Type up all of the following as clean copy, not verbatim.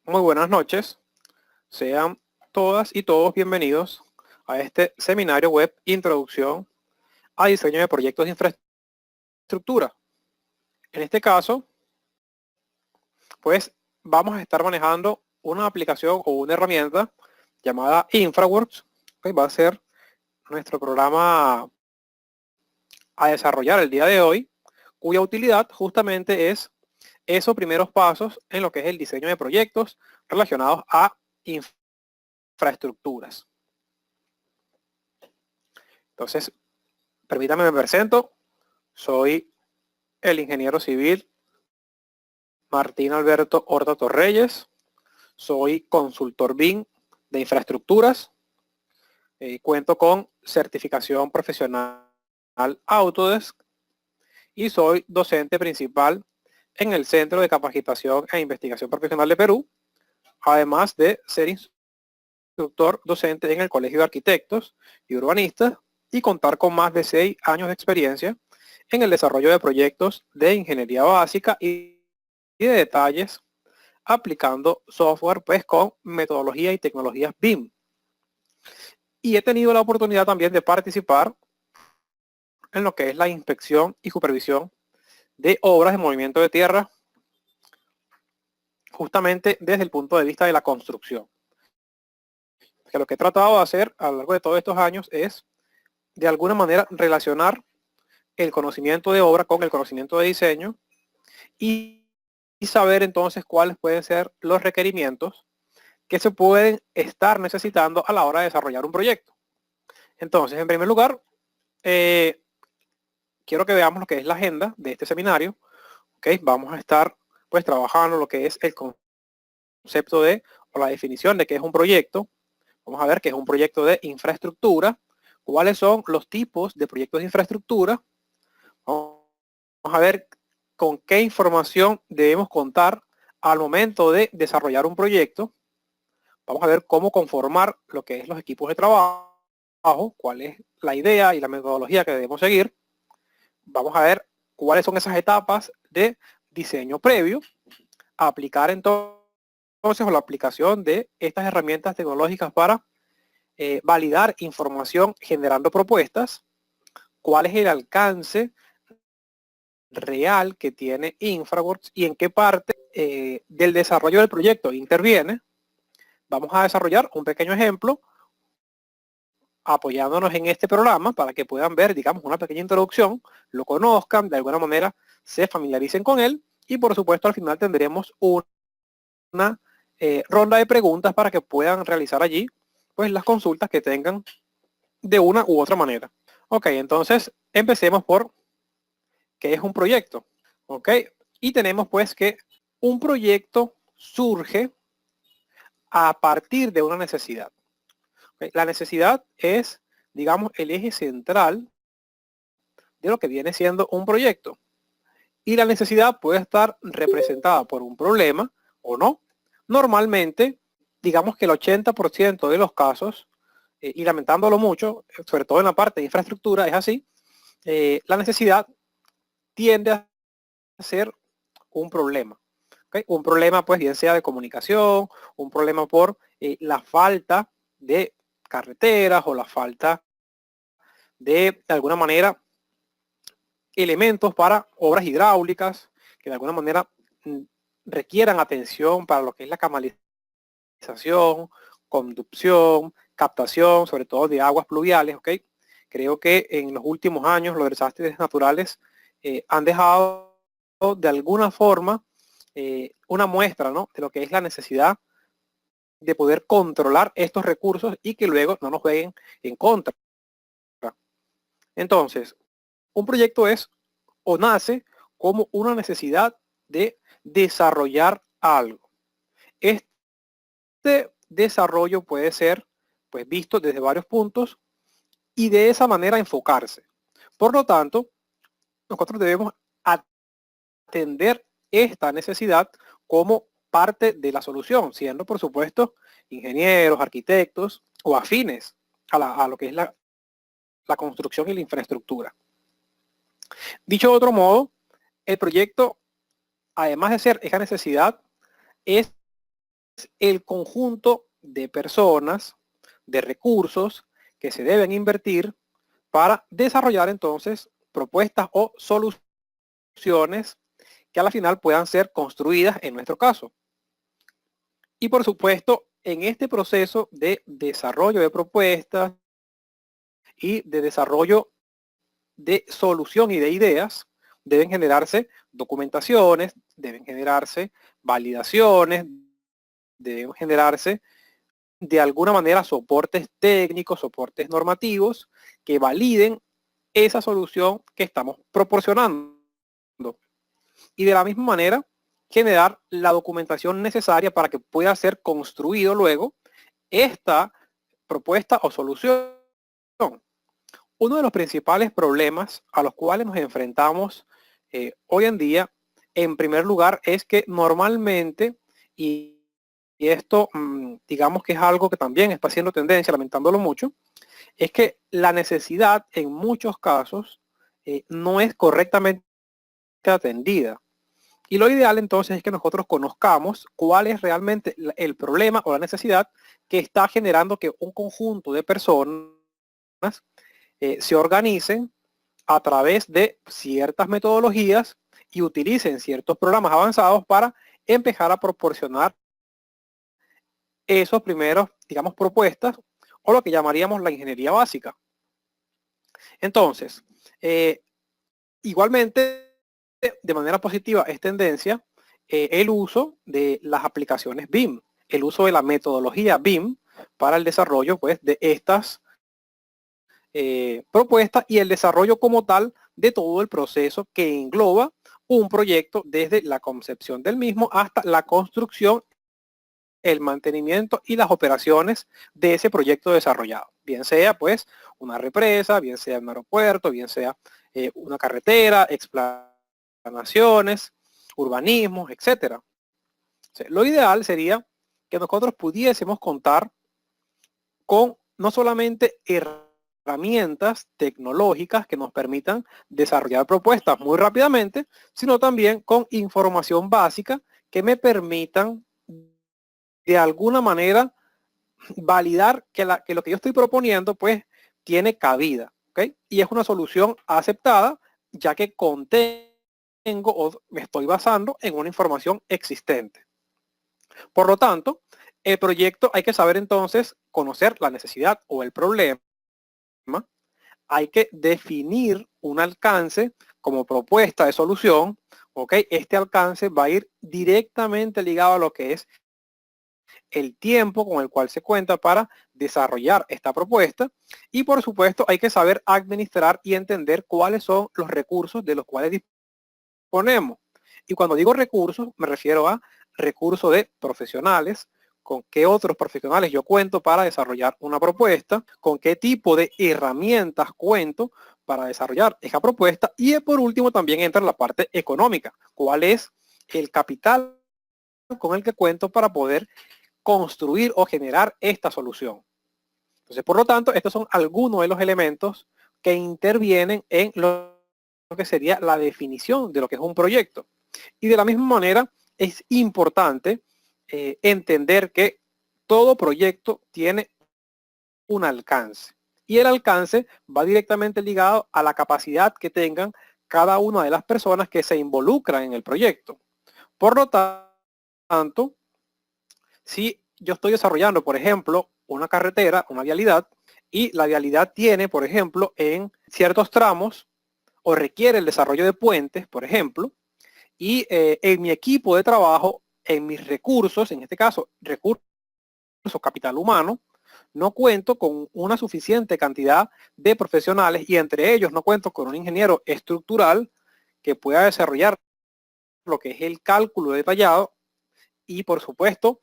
Muy buenas noches. Sean todas y todos bienvenidos a este seminario web Introducción a Diseño de Proyectos de Infraestructura. En este caso, pues vamos a estar manejando una aplicación o una herramienta llamada InfraWorks, que va a ser nuestro programa a desarrollar el día de hoy, cuya utilidad justamente es esos primeros pasos en lo que es el diseño de proyectos relacionados a infraestructuras. Entonces, permítame, me presento. Soy el ingeniero civil Martín Alberto Horta Torreyes. Soy consultor BIM de infraestructuras. Cuento con certificación profesional Autodesk y soy docente principal en el Centro de Capacitación e Investigación Profesional de Perú, además de ser instructor docente en el Colegio de Arquitectos y Urbanistas y contar con más de 6 años de experiencia en el desarrollo de proyectos de ingeniería básica y de detalles aplicando software pues con metodología y tecnologías BIM. Y he tenido la oportunidad también de participar en lo que es la inspección y supervisión de obras de movimiento de tierra, justamente desde el punto de vista de la construcción. Que lo que he tratado de hacer a lo largo de todos estos años es, de alguna manera, relacionar el conocimiento de obra con el conocimiento de diseño y saber entonces cuáles pueden ser los requerimientos que se pueden estar necesitando a la hora de desarrollar un proyecto. Entonces, en primer lugar, quiero que veamos lo que es la agenda de este seminario. ¿Okay? Vamos a estar pues trabajando lo que es el concepto de, o la definición de qué es un proyecto. Vamos a ver qué es un proyecto de infraestructura, cuáles son los tipos de proyectos de infraestructura. Vamos a ver con qué información debemos contar al momento de desarrollar un proyecto. Vamos a ver cómo conformar lo que es los equipos de trabajo, cuál es la idea y la metodología que debemos seguir. Vamos a ver cuáles son esas etapas de diseño previo, a aplicar entonces o la aplicación de estas herramientas tecnológicas para validar información generando propuestas, cuál es el alcance real que tiene InfraWorks y en qué parte del desarrollo del proyecto interviene. Vamos a desarrollar un pequeño ejemplo apoyándonos en este programa para que puedan ver, digamos, una pequeña introducción, lo conozcan, de alguna manera se familiaricen con él y por supuesto al final tendremos una ronda de preguntas para que puedan realizar allí pues las consultas que tengan de una u otra manera. Ok, entonces empecemos por qué es un proyecto. Ok, y tenemos pues que un proyecto surge a partir de una necesidad. Okay, la necesidad es, digamos, el eje central de lo que viene siendo un proyecto. Y la necesidad puede estar representada por un problema o no. Normalmente, digamos que el 80% de los casos, y lamentándolo mucho, sobre todo en la parte de infraestructura, es así, la necesidad tiende a ser un problema. ¿Okay? Un problema, pues, bien sea de comunicación, un problema por la falta de carreteras o la falta de alguna manera, elementos para obras hidráulicas que de alguna manera requieran atención para lo que es la canalización, conducción, captación, sobre todo de aguas pluviales, ¿ok? Creo que en los últimos años los desastres naturales han dejado de alguna forma una muestra, ¿no?, de lo que es la necesidad de poder controlar estos recursos y que luego no nos jueguen en contra. Entonces, un proyecto es o nace como una necesidad de desarrollar algo. Este desarrollo puede ser pues visto desde varios puntos y de esa manera enfocarse. Por lo tanto, nosotros debemos atender esta necesidad como parte de la solución, siendo por supuesto ingenieros, arquitectos o afines a lo que es la construcción y la infraestructura. Dicho de otro modo, el proyecto, además de ser esa necesidad, es el conjunto de personas, de recursos que se deben invertir para desarrollar entonces propuestas o soluciones que a la final puedan ser construidas en nuestro caso. Y por supuesto, en este proceso de desarrollo de propuestas y de desarrollo de solución y de ideas, deben generarse documentaciones, deben generarse validaciones, deben generarse de alguna manera soportes técnicos, soportes normativos que validen esa solución que estamos proporcionando. Y de la misma manera, generar la documentación necesaria para que pueda ser construido luego esta propuesta o solución. Uno de los principales problemas a los cuales nos enfrentamos hoy en día, en primer lugar, es que normalmente, y esto digamos que es algo que también está haciendo tendencia, lamentándolo mucho, es que la necesidad en muchos casos no es correctamente atendida. Y lo ideal entonces es que nosotros conozcamos cuál es realmente el problema o la necesidad que está generando que un conjunto de personas se organicen a través de ciertas metodologías y utilicen ciertos programas avanzados para empezar a proporcionar esos primeros, digamos, propuestas o lo que llamaríamos la ingeniería básica. Entonces, igualmente, de manera positiva es tendencia el uso de las aplicaciones BIM, el uso de la metodología BIM para el desarrollo pues, de estas propuestas y el desarrollo como tal de todo el proceso que engloba un proyecto desde la concepción del mismo hasta la construcción, el mantenimiento y las operaciones de ese proyecto desarrollado. Bien sea pues una represa, bien sea un aeropuerto, bien sea una carretera, explanaciones, urbanismos, etcétera. O sea, lo ideal sería que nosotros pudiésemos contar con no solamente herramientas tecnológicas que nos permitan desarrollar propuestas muy rápidamente, sino también con información básica que me permitan de alguna manera validar que lo que yo estoy proponiendo pues tiene cabida, ¿ok? Y es una solución aceptada ya que contengo o me estoy basando en una información existente. Por lo tanto, el proyecto hay que saber entonces conocer la necesidad o el problema. Hay que definir un alcance como propuesta de solución. ¿Ok? Este alcance va a ir directamente ligado a lo que es el tiempo con el cual se cuenta para desarrollar esta propuesta. Y por supuesto hay que saber administrar y entender cuáles son los recursos de los cuales disponemos. Y cuando digo recursos, me refiero a recursos de profesionales, con qué otros profesionales yo cuento para desarrollar una propuesta, con qué tipo de herramientas cuento para desarrollar esa propuesta y por último también entra la parte económica. ¿Cuál es el capital con el que cuento para poder construir o generar esta solución? Entonces, por lo tanto, estos son algunos de los elementos que intervienen en lo que sería la definición de lo que es un proyecto. Y de la misma manera, es importante entender que todo proyecto tiene un alcance. Y el alcance va directamente ligado a la capacidad que tengan cada una de las personas que se involucran en el proyecto. Por lo tanto, si yo estoy desarrollando, por ejemplo, una carretera, una vialidad, y la vialidad tiene, por ejemplo, en ciertos tramos, o requiere el desarrollo de puentes, por ejemplo, y en mi equipo de trabajo, en mis recursos, en este caso, recursos capital humano, no cuento con una suficiente cantidad de profesionales y entre ellos no cuento con un ingeniero estructural que pueda desarrollar lo que es el cálculo detallado y por supuesto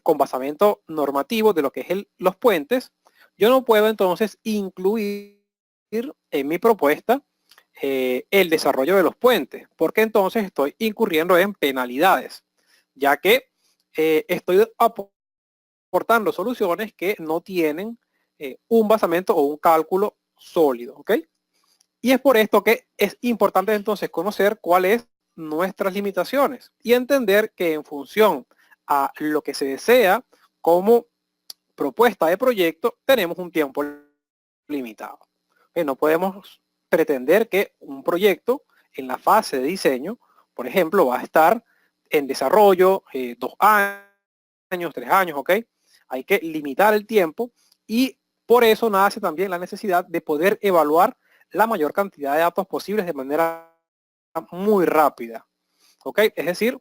con basamento normativo de lo que es los puentes. Yo no puedo entonces incluir en mi propuesta el desarrollo de los puentes, porque entonces estoy incurriendo en penalidades, ya que estoy aportando soluciones que no tienen un basamento o un cálculo sólido, ¿ok? Y es por esto que es importante entonces conocer cuáles nuestras limitaciones y entender que en función a lo que se desea como propuesta de proyecto, tenemos un tiempo limitado. No podemos pretender que un proyecto en la fase de diseño, por ejemplo, va a estar en desarrollo 2 años, 3 años, ¿ok? Hay que limitar el tiempo y por eso nace también la necesidad de poder evaluar la mayor cantidad de datos posibles de manera muy rápida, ¿ok? Es decir,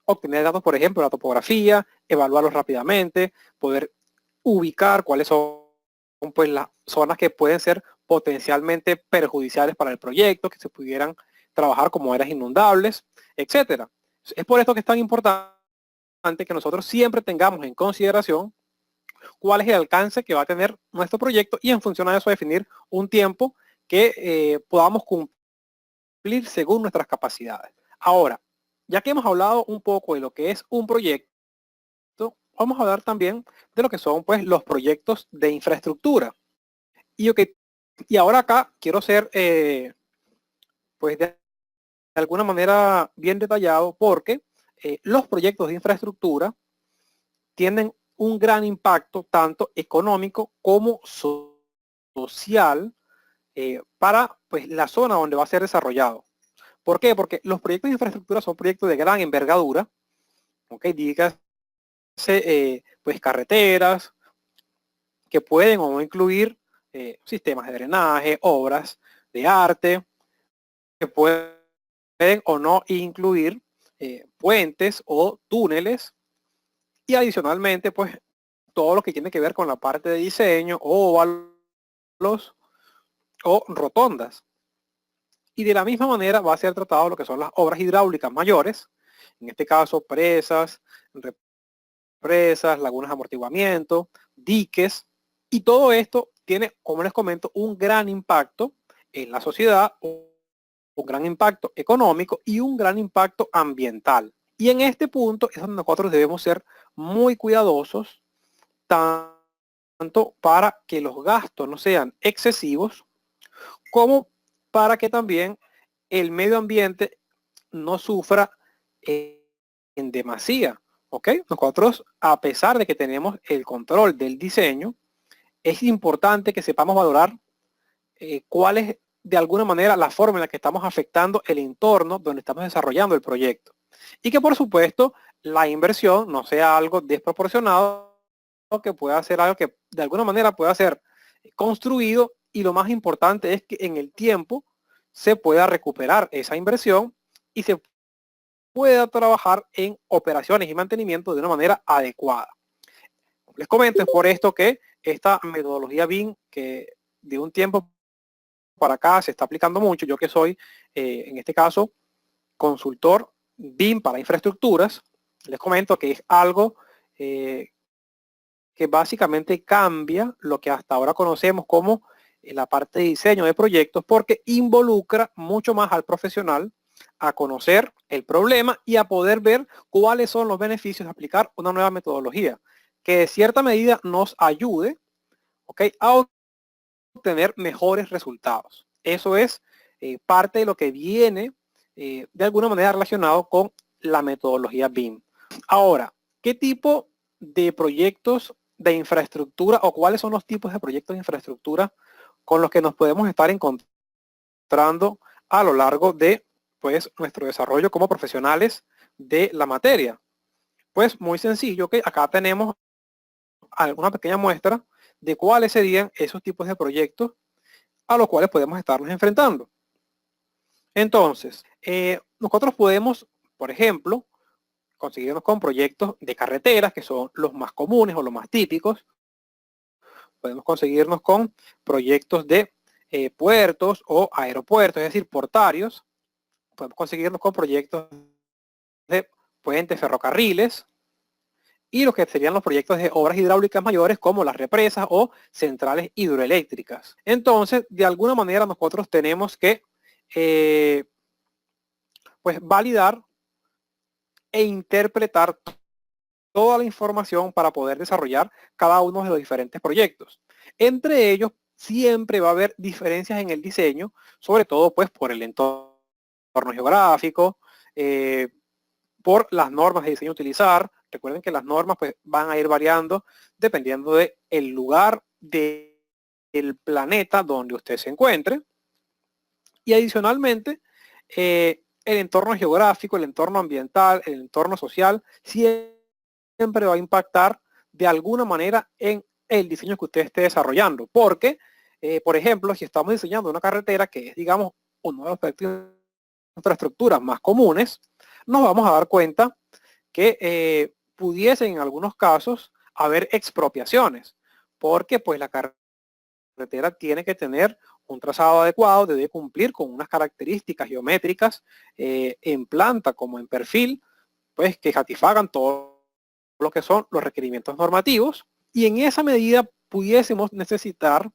obtener datos, por ejemplo, la topografía, evaluarlos rápidamente, poder ubicar cuáles son pues las zonas que pueden ser potencialmente perjudiciales para el proyecto, que se pudieran trabajar como áreas inundables, etcétera. Es por esto que es tan importante que nosotros siempre tengamos en consideración cuál es el alcance que va a tener nuestro proyecto y en función de eso definir un tiempo que podamos cumplir según nuestras capacidades. Ahora, ya que hemos hablado un poco de lo que es un proyecto, vamos a hablar también de lo que son pues los proyectos de infraestructura. Y ahora acá quiero ser pues de alguna manera bien detallado porque los proyectos de infraestructura tienen un gran impacto tanto económico como social para pues, la zona donde va a ser desarrollado. ¿Por qué? Porque los proyectos de infraestructura son proyectos de gran envergadura, ¿ok? Dígase, pues carreteras que pueden o no incluir sistemas de drenaje, obras de arte, que pueden o no incluir puentes o túneles y adicionalmente pues todo lo que tiene que ver con la parte de diseño, óvalos o rotondas. Y de la misma manera va a ser tratado lo que son las obras hidráulicas mayores, en este caso presas, represas, lagunas de amortiguamiento, diques, y todo esto tiene, como les comento, un gran impacto en la sociedad, un gran impacto económico y un gran impacto ambiental. Y en este punto es donde nosotros debemos ser muy cuidadosos, tanto para que los gastos no sean excesivos, como para que también el medio ambiente no sufra en demasía. ¿Ok? Nosotros, a pesar de que tenemos el control del diseño, es importante que sepamos valorar cuál es de alguna manera la forma en la que estamos afectando el entorno donde estamos desarrollando el proyecto. Y que por supuesto la inversión no sea algo desproporcionado, que pueda ser algo que de alguna manera pueda ser construido y lo más importante es que en el tiempo se pueda recuperar esa inversión y se pueda trabajar en operaciones y mantenimiento de una manera adecuada. Les comento, es por esto que esta metodología BIM, que de un tiempo para acá se está aplicando mucho, yo que soy, en este caso, consultor BIM para infraestructuras, les comento que es algo que básicamente cambia lo que hasta ahora conocemos como la parte de diseño de proyectos, porque involucra mucho más al profesional a conocer el problema y a poder ver cuáles son los beneficios de aplicar una nueva metodología que de cierta medida nos ayude, ¿okay?, a obtener mejores resultados. Eso es parte de lo que viene de alguna manera relacionado con la metodología BIM. Ahora, ¿qué tipo de proyectos de infraestructura o cuáles son los tipos de proyectos de infraestructura con los que nos podemos estar encontrando a lo largo de pues, nuestro desarrollo como profesionales de la materia? Pues muy sencillo, que acá tenemos alguna pequeña muestra de cuáles serían esos tipos de proyectos a los cuales podemos estarnos enfrentando. Entonces, nosotros podemos, por ejemplo, conseguirnos con proyectos de carreteras, que son los más comunes o los más típicos. Podemos conseguirnos con proyectos de puertos o aeropuertos, es decir, portarios. Podemos conseguirnos con proyectos de puentes, ferrocarriles, y lo que serían los proyectos de obras hidráulicas mayores como las represas o centrales hidroeléctricas. Entonces, de alguna manera nosotros tenemos que pues validar e interpretar toda la información para poder desarrollar cada uno de los diferentes proyectos. Entre ellos, siempre va a haber diferencias en el diseño, sobre todo pues por el entorno geográfico, por las normas de diseño a utilizar. Recuerden que las normas pues, van a ir variando dependiendo del lugar del planeta donde usted se encuentre. Y adicionalmente, el entorno geográfico, el entorno ambiental, el entorno social, siempre va a impactar de alguna manera en el diseño que usted esté desarrollando. Porque, por ejemplo, si estamos diseñando una carretera que es, digamos, uno de los proyectos de infraestructuras más comunes, nos vamos a dar cuenta que pudiesen en algunos casos haber expropiaciones, porque pues la carretera tiene que tener un trazado adecuado, debe cumplir con unas características geométricas en planta como en perfil, pues que satisfagan todo lo que son los requerimientos normativos, y en esa medida pudiésemos necesitar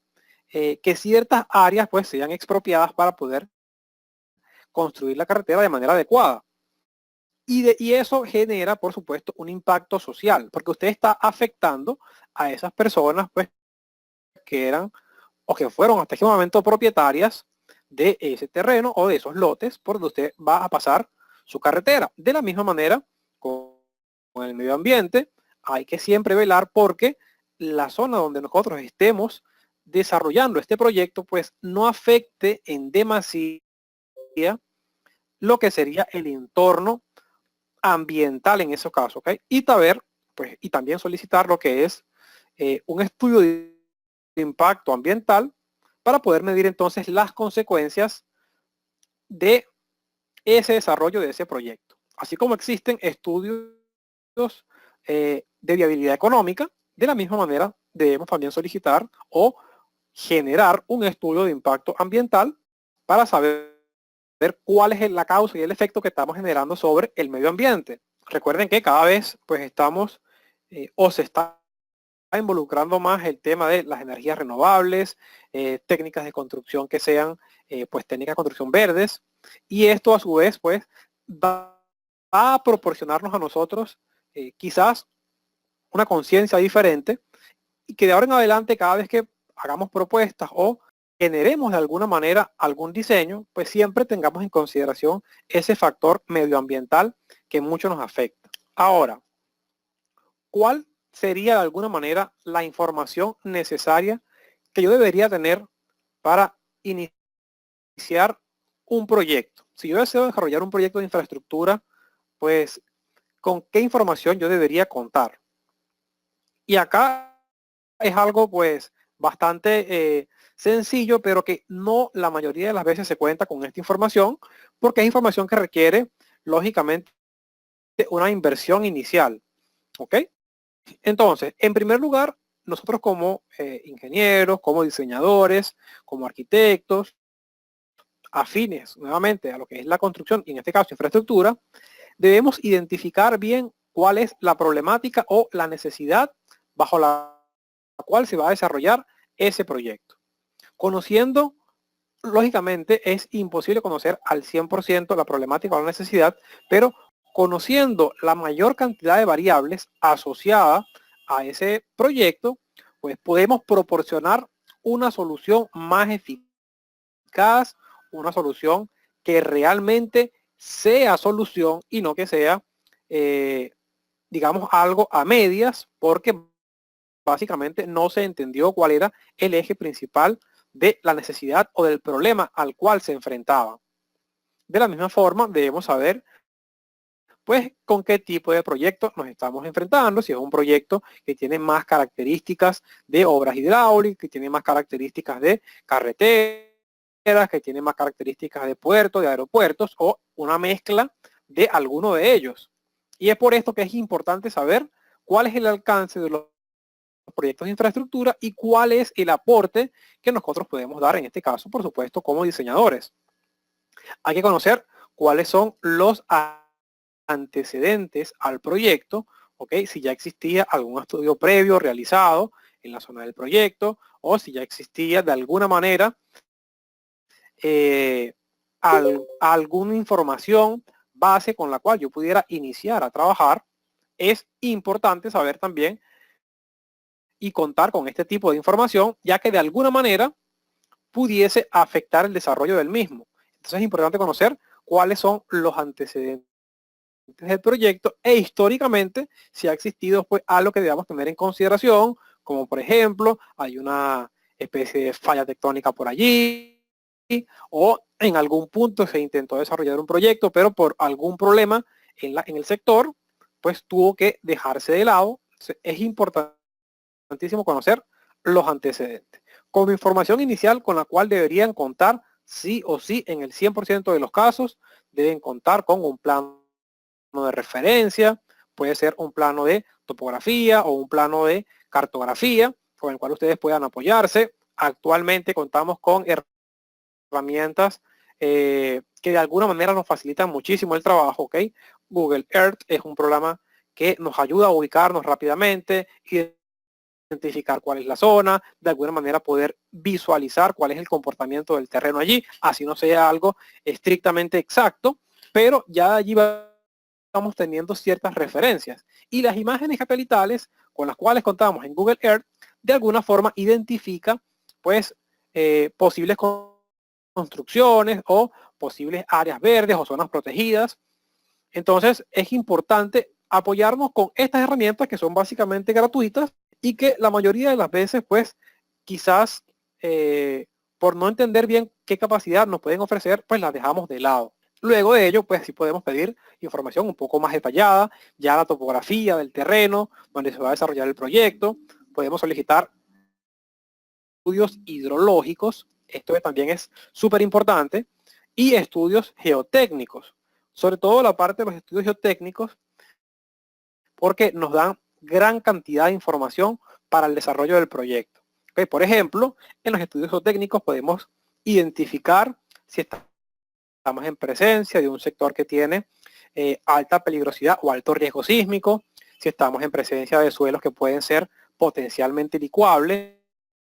que ciertas áreas pues sean expropiadas para poder construir la carretera de manera adecuada. Y eso genera, por supuesto, un impacto social, porque usted está afectando a esas personas pues, que eran o que fueron hasta ese momento propietarias de ese terreno o de esos lotes por donde usted va a pasar su carretera. De la misma manera, con el medio ambiente, hay que siempre velar porque la zona donde nosotros estemos desarrollando este proyecto, pues no afecte en demasía lo que sería el entorno ambiental en esos casos, ¿ok? Y también solicitar lo que es un estudio de impacto ambiental para poder medir entonces las consecuencias de ese desarrollo de ese proyecto. Así como existen estudios de viabilidad económica, de la misma manera debemos también solicitar o generar un estudio de impacto ambiental para saber cuál es la causa y el efecto que estamos generando sobre el medio ambiente. Recuerden que cada vez pues estamos o se está involucrando más el tema de las energías renovables, técnicas de construcción que sean pues técnicas de construcción verdes, y esto a su vez pues va a proporcionarnos a nosotros quizás una conciencia diferente y que de ahora en adelante cada vez que hagamos propuestas o generemos de alguna manera algún diseño, pues siempre tengamos en consideración ese factor medioambiental que mucho nos afecta. Ahora, ¿cuál sería de alguna manera la información necesaria que yo debería tener para iniciar un proyecto? Si yo deseo desarrollar un proyecto de infraestructura, pues ¿con qué información yo debería contar? Y acá es algo pues bastante sencillo, pero que no la mayoría de las veces se cuenta con esta información, porque es información que requiere, lógicamente, una inversión inicial. ¿Ok? Entonces, en primer lugar, nosotros como ingenieros, como diseñadores, como arquitectos, afines nuevamente a lo que es la construcción, y en este caso infraestructura, debemos identificar bien cuál es la problemática o la necesidad bajo la cual se va a desarrollar ese proyecto. Conociendo, lógicamente, es imposible conocer al 100% la problemática o la necesidad, pero conociendo la mayor cantidad de variables asociadas a ese proyecto, pues podemos proporcionar una solución más eficaz, una solución que realmente sea solución y no que sea, digamos, algo a medias, porque básicamente no se entendió cuál era el eje principal de la necesidad o del problema al cual se enfrentaba. De la misma forma, debemos saber pues con qué tipo de proyecto nos estamos enfrentando, si es un proyecto que tiene más características de obras hidráulicas, que tiene más características de carreteras, que tiene más características de puertos, de aeropuertos, o una mezcla de alguno de ellos. Y es por esto que es importante saber cuál es el alcance de los proyectos de infraestructura y cuál es el aporte que nosotros podemos dar, en este caso, por supuesto, como diseñadores. Hay que conocer cuáles son los antecedentes al proyecto, ¿ok? Si ya existía algún estudio previo realizado en la zona del proyecto o si ya existía de alguna manera alguna información base con la cual yo pudiera iniciar a trabajar. Es importante saber también y contar con este tipo de información, ya que de alguna manera pudiese afectar el desarrollo del mismo. Entonces es importante conocer cuáles son los antecedentes del proyecto e históricamente si ha existido pues algo que debamos tener en consideración, como por ejemplo hay una especie de falla tectónica por allí o en algún punto se intentó desarrollar un proyecto pero por algún problema en el sector pues tuvo que dejarse de lado. Es importantísimo conocer los antecedentes como información inicial con la cual deberían contar sí o sí en el 100% de los casos. Deben contar con un plano de referencia, puede ser un plano de topografía o un plano de cartografía con el cual ustedes puedan apoyarse. Actualmente contamos con herramientas que de alguna manera nos facilitan muchísimo el trabajo, ¿ok? Google Earth es un programa que nos ayuda a ubicarnos rápidamente y identificar cuál es la zona, de alguna manera poder visualizar cuál es el comportamiento del terreno allí, así no sea algo estrictamente exacto, pero ya allí vamos teniendo ciertas referencias. Y las imágenes satelitales con las cuales contamos en Google Earth, de alguna forma identifica pues posibles construcciones o posibles áreas verdes o zonas protegidas. Entonces es importante apoyarnos con estas herramientas que son básicamente gratuitas y que la mayoría de las veces pues quizás por no entender bien qué capacidad nos pueden ofrecer pues las dejamos de lado. Luego de ello pues sí podemos pedir información un poco más detallada, ya la topografía del terreno donde se va a desarrollar el proyecto. Podemos solicitar estudios hidrológicos, esto también es súper importante, y estudios geotécnicos, sobre todo la parte de los estudios geotécnicos, porque nos dan gran cantidad de información para el desarrollo del proyecto. ¿Okay? Por ejemplo, en los estudios geotécnicos podemos identificar si estamos en presencia de un sector que tiene alta peligrosidad o alto riesgo sísmico, si estamos en presencia de suelos que pueden ser potencialmente licuables,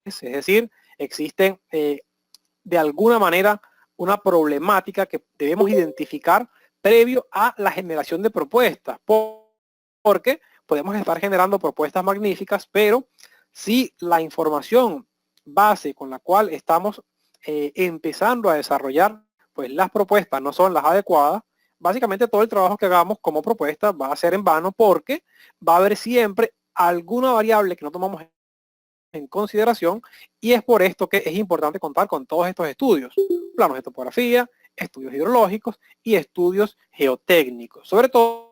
es decir, existen de alguna manera una problemática que debemos identificar previo a la generación de propuestas, porque podemos estar generando propuestas magníficas, pero si la información base con la cual estamos empezando a desarrollar, pues las propuestas no son las adecuadas, básicamente todo el trabajo que hagamos como propuesta va a ser en vano porque va a haber siempre alguna variable que no tomamos en consideración y es por esto que es importante contar con todos estos estudios, planos de topografía, estudios hidrológicos y estudios geotécnicos, sobre todo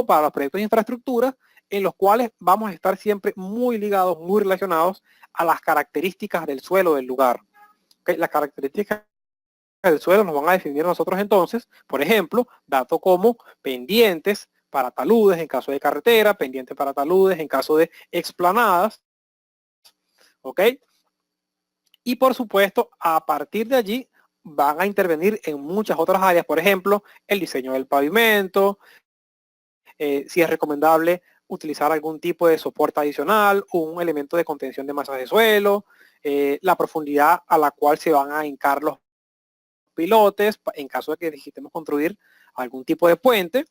para los proyectos de infraestructura en los cuales vamos a estar siempre muy ligados, muy relacionados a las características del suelo del lugar. ¿Okay? Las características del suelo nos van a definir nosotros entonces, por ejemplo, datos como pendientes para taludes en caso de carretera, pendientes para taludes en caso de explanadas, ¿ok? Y por supuesto, a partir de allí van a intervenir en muchas otras áreas, por ejemplo, el diseño del pavimento, si es recomendable utilizar algún tipo de soporte adicional, un elemento de contención de masas de suelo, la profundidad a la cual se van a hincar los pilotes en caso de que necesitemos construir algún tipo de puente,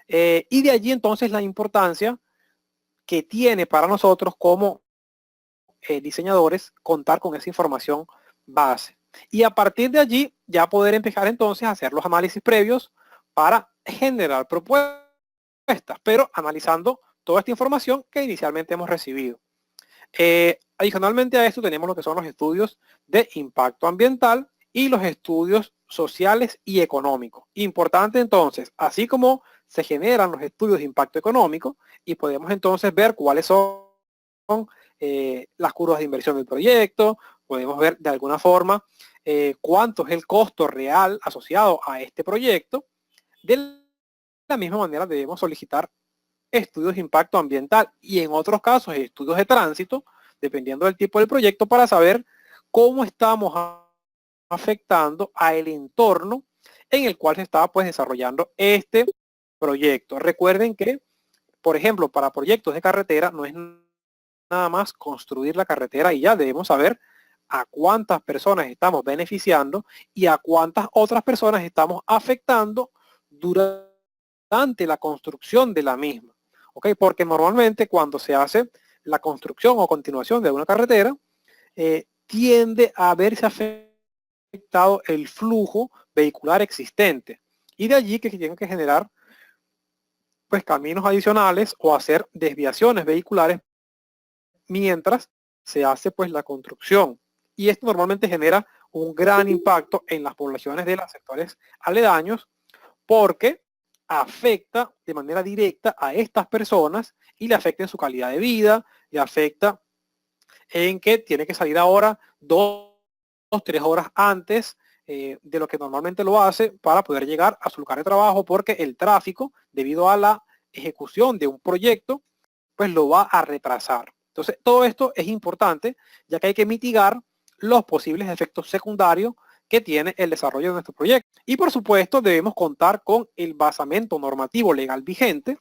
y de allí entonces la importancia que tiene para nosotros como diseñadores contar con esa información base. Y a partir de allí ya poder empezar entonces a hacer los análisis previos para generar propuestas, pero analizando toda esta información que inicialmente hemos recibido. Adicionalmente a esto tenemos lo que son los estudios de impacto ambiental y los estudios sociales y económicos. Importante entonces, así como se generan los estudios de impacto económico y podemos entonces ver cuáles son las curvas de inversión del proyecto, podemos ver de alguna forma cuánto es el costo real asociado a este proyecto. De la misma manera debemos solicitar estudios de impacto ambiental y en otros casos estudios de tránsito, dependiendo del tipo del proyecto, para saber cómo estamos afectando al entorno en el cual se está pues desarrollando este proyecto. Recuerden que, por ejemplo, para proyectos de carretera no es nada más construir la carretera y ya debemos saber a cuántas personas estamos beneficiando y a cuántas otras personas estamos afectando durante la construcción de la misma. ¿Ok? Porque normalmente cuando se hace la construcción o continuación de una carretera, tiende a verse afectado el flujo vehicular existente. Y de allí que se tienen que generar pues caminos adicionales o hacer desviaciones vehiculares mientras se hace pues la construcción. Y esto normalmente genera un gran impacto en las poblaciones de los sectores aledaños porque afecta de manera directa a estas personas y le afecta en su calidad de vida, le afecta en que tiene que salir ahora 2 o 3 horas antes de lo que normalmente lo hace para poder llegar a su lugar de trabajo porque el tráfico, debido a la ejecución de un proyecto, pues lo va a retrasar. Entonces, todo esto es importante, ya que hay que mitigar los posibles efectos secundarios que tiene el desarrollo de nuestro proyecto. Y por supuesto, debemos contar con el basamento normativo legal vigente,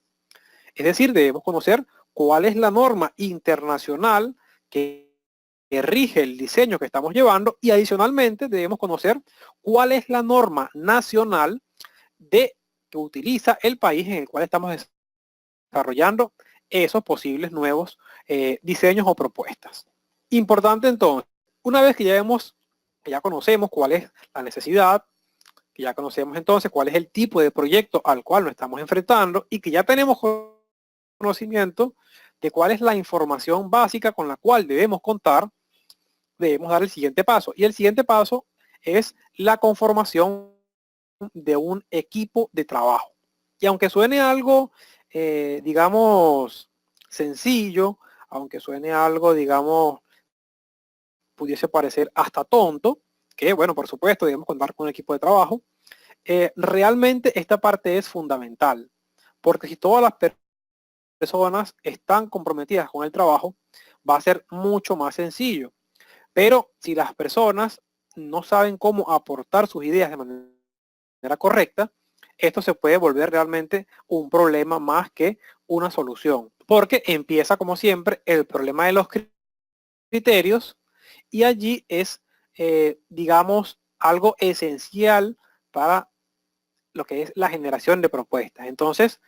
es decir, debemos conocer cuál es la norma internacional que rige el diseño que estamos llevando y adicionalmente debemos conocer cuál es la norma nacional que utiliza el país en el cual estamos desarrollando esos posibles nuevos diseños o propuestas. Importante entonces, una vez que ya conocemos cuál es la necesidad, que ya conocemos entonces cuál es el tipo de proyecto al cual nos estamos enfrentando y que ya tenemos conocimiento de cuál es la información básica con la cual debemos contar, debemos dar el siguiente paso. Y el siguiente paso es la conformación de un equipo de trabajo. Y aunque suene algo, digamos, sencillo, aunque suene algo, digamos, pudiese parecer hasta tonto, que bueno, por supuesto, debemos contar con un equipo de trabajo, realmente esta parte es fundamental, porque si todas las personas están comprometidas con el trabajo, va a ser mucho más sencillo. Pero si las personas no saben cómo aportar sus ideas de manera correcta, esto se puede volver realmente un problema más que una solución. Porque empieza, como siempre, el problema de los criterios y allí es, digamos, algo esencial para lo que es la generación de propuestas. Entonces,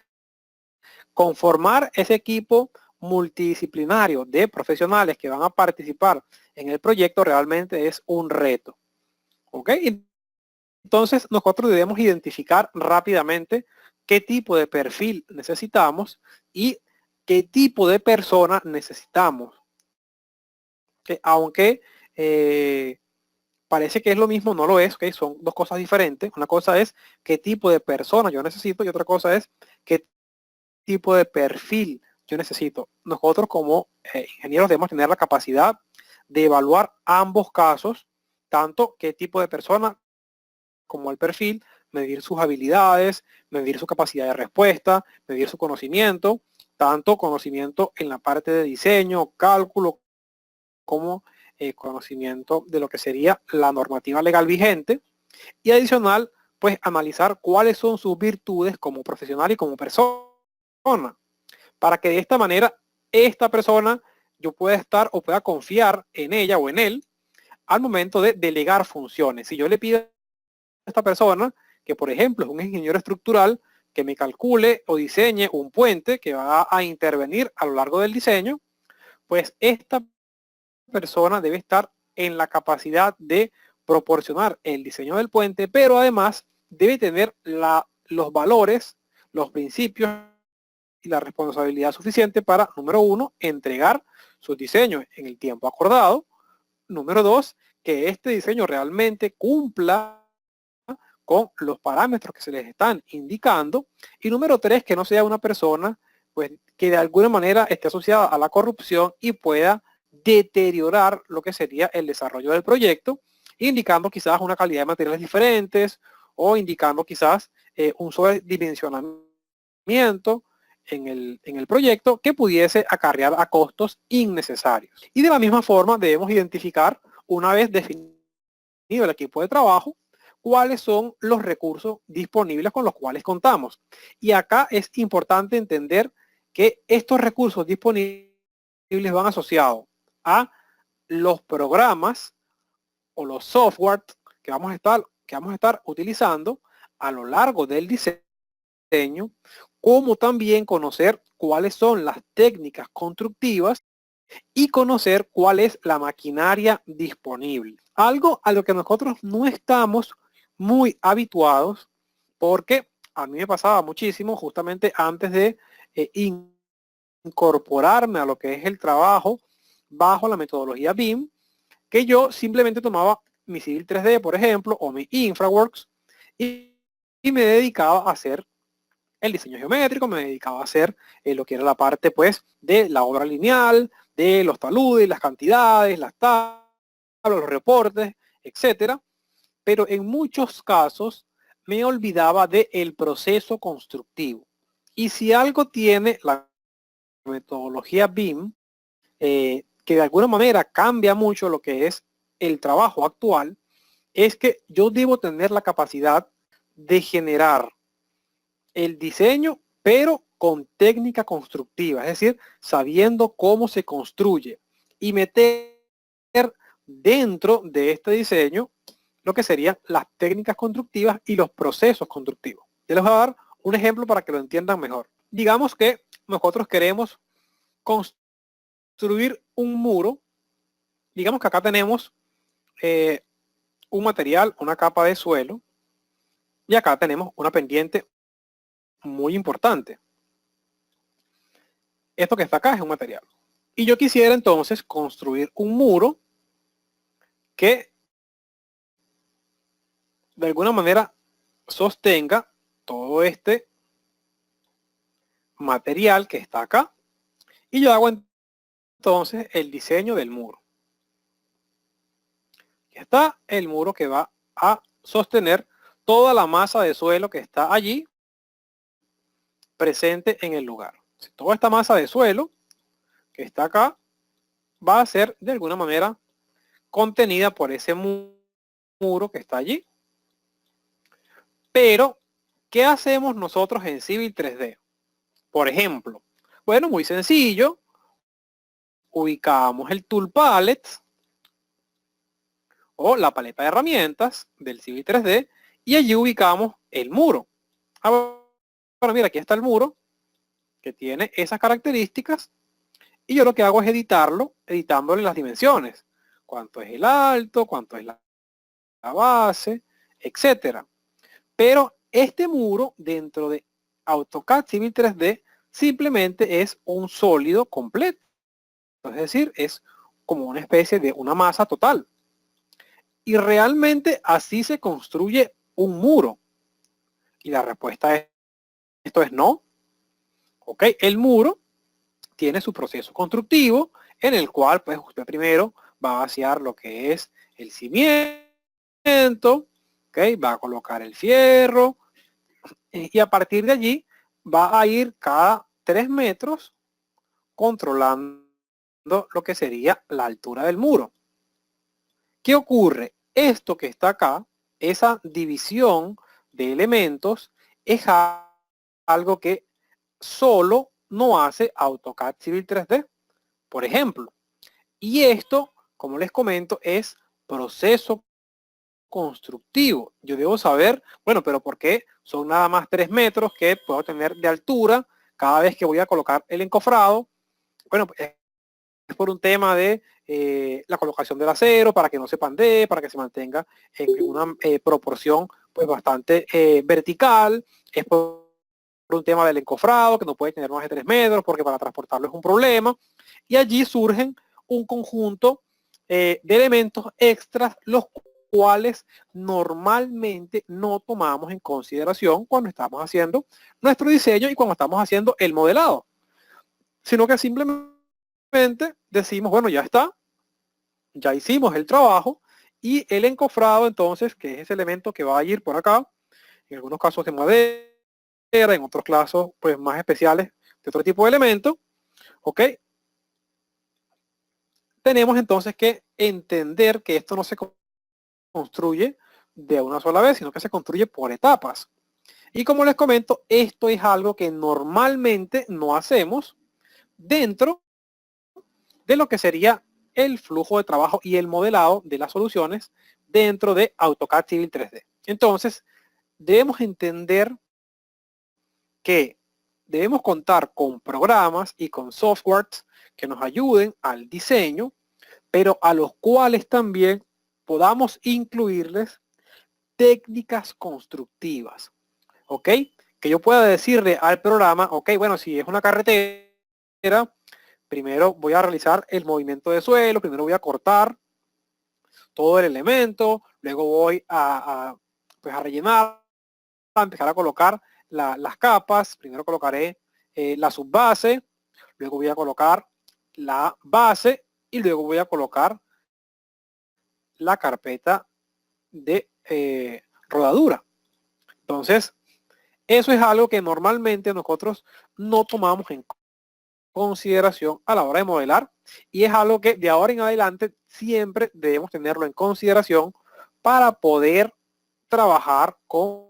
conformar ese equipo multidisciplinario de profesionales que van a participar en el proyecto realmente es un reto. ¿Ok? Entonces nosotros debemos identificar rápidamente qué tipo de perfil necesitamos y qué tipo de persona necesitamos. Que aunque parece que es lo mismo, no lo es, ¿okay? Son dos cosas diferentes. Una cosa es qué tipo de persona yo necesito y otra cosa es qué tipo de perfil yo necesito. Nosotros como ingenieros debemos tener la capacidad de evaluar ambos casos, tanto qué tipo de persona como el perfil, medir sus habilidades, medir su capacidad de respuesta, medir su conocimiento, tanto conocimiento en la parte de diseño, cálculo, como conocimiento de lo que sería la normativa legal vigente y adicional, pues analizar cuáles son sus virtudes como profesional y como persona, para que de esta manera esta persona yo pueda estar o pueda confiar en ella o en él al momento de delegar funciones. Si yo le pido a esta persona que, por ejemplo, es un ingeniero estructural, que me calcule o diseñe un puente que va a intervenir a lo largo del diseño, pues esta persona debe estar en la capacidad de proporcionar el diseño del puente, pero además debe tener los valores, los principios y la responsabilidad suficiente para, número uno, entregar sus diseños en el tiempo acordado. Número dos, que este diseño realmente cumpla con los parámetros que se les están indicando. Y número tres, que no sea una persona pues, que de alguna manera esté asociada a la corrupción y pueda deteriorar lo que sería el desarrollo del proyecto, indicando quizás una calidad de materiales diferentes o indicando quizás un sobredimensionamiento en el proyecto que pudiese acarrear a costos innecesarios. Y de la misma forma debemos identificar, una vez definido el equipo de trabajo, cuáles son los recursos disponibles con los cuales contamos. Y acá es importante entender que estos recursos disponibles van asociados a los programas o los software que vamos a estar utilizando a lo largo del diseño, como también conocer cuáles son las técnicas constructivas y conocer cuál es la maquinaria disponible. Algo a lo que nosotros no estamos muy habituados porque a mí me pasaba muchísimo justamente antes de incorporarme a lo que es el trabajo bajo la metodología BIM, que yo simplemente tomaba mi Civil 3D, por ejemplo, o mi InfraWorks, y me dedicaba a hacer el diseño geométrico, me dedicaba a hacer lo que era la parte pues de la obra lineal, de los taludes, las cantidades, las tablas, los reportes, etcétera. Pero en muchos casos me olvidaba del proceso constructivo. Y si algo tiene la metodología BIM, que de alguna manera cambia mucho lo que es el trabajo actual, es que yo debo tener la capacidad de generar el diseño, pero con técnica constructiva, es decir, sabiendo cómo se construye y meter dentro de este diseño lo que serían las técnicas constructivas y los procesos constructivos. Yo les voy a dar un ejemplo para que lo entiendan mejor. Digamos que nosotros queremos construir un muro. Digamos que acá tenemos un material, una capa de suelo, y acá tenemos una pendiente muy importante. Esto que está acá es un material. Y yo quisiera entonces construir un muro que de alguna manera sostenga todo este material que está acá. Y yo hago entonces el diseño del muro. Aquí está el muro que va a sostener toda la masa de suelo que está allí presente en el lugar. Toda esta masa de suelo que está acá va a ser de alguna manera contenida por ese muro que está allí. Pero, ¿qué hacemos nosotros en Civil 3D? Por ejemplo, bueno, muy sencillo. Ubicamos el Tool Palette o la paleta de herramientas del Civil 3D y allí ubicamos el muro. Bueno, mira, aquí está el muro que tiene esas características y yo lo que hago es editarlo, editándole las dimensiones. Cuánto es el alto, cuánto es la base, etcétera. Pero este muro dentro de AutoCAD Civil 3D simplemente es un sólido completo. Es decir, es como una especie de una masa total. Y realmente así se construye un muro. Y la respuesta es, esto es no. Ok, el muro tiene su proceso constructivo en el cual pues usted primero va a vaciar lo que es el cimiento, okay, va a colocar el fierro y a partir de allí va a ir cada 3 metros controlando lo que sería la altura del muro. ¿Qué ocurre? Esto que está acá, esa división de elementos, es algo que solo no hace AutoCAD Civil 3D, por ejemplo. Y esto, como les comento, es proceso constructivo. Yo debo saber, bueno, pero ¿por qué son nada más 3 metros que puedo tener de altura cada vez que voy a colocar el encofrado? Bueno, es por un tema de la colocación del acero, para que no se pandee, para que se mantenga en una proporción pues bastante vertical. Es por un tema del encofrado, que no puede tener más de 3 metros, porque para transportarlo es un problema. Y allí surgen un conjunto de elementos extras, los cuales normalmente no tomamos en consideración cuando estamos haciendo nuestro diseño y cuando estamos haciendo el modelado, sino que simplemente decimos, bueno, ya está, ya hicimos el trabajo y el encofrado entonces, que es ese elemento que va a ir por acá, en algunos casos de madera, en otros casos pues más especiales de otro tipo de elemento, ¿ok? Tenemos entonces que entender que esto no se construye de una sola vez, sino que se construye por etapas. Y como les comento, esto es algo que normalmente no hacemos dentro de lo que sería el flujo de trabajo y el modelado de las soluciones dentro de AutoCAD Civil 3D. Entonces, debemos entender que debemos contar con programas y con softwares que nos ayuden al diseño, pero a los cuales también podamos incluirles técnicas constructivas, ¿ok? que yo pueda decirle al programa, ok, bueno, si es una carretera, primero voy a realizar el movimiento de suelo, primero voy a cortar todo el elemento, luego voy pues a rellenar, a empezar a colocar las capas, primero colocaré la subbase, luego voy a colocar la base y luego voy a colocar la carpeta de rodadura. Entonces, eso es algo que normalmente nosotros no tomamos en consideración a la hora de modelar y es algo que de ahora en adelante siempre debemos tenerlo en consideración para poder trabajar con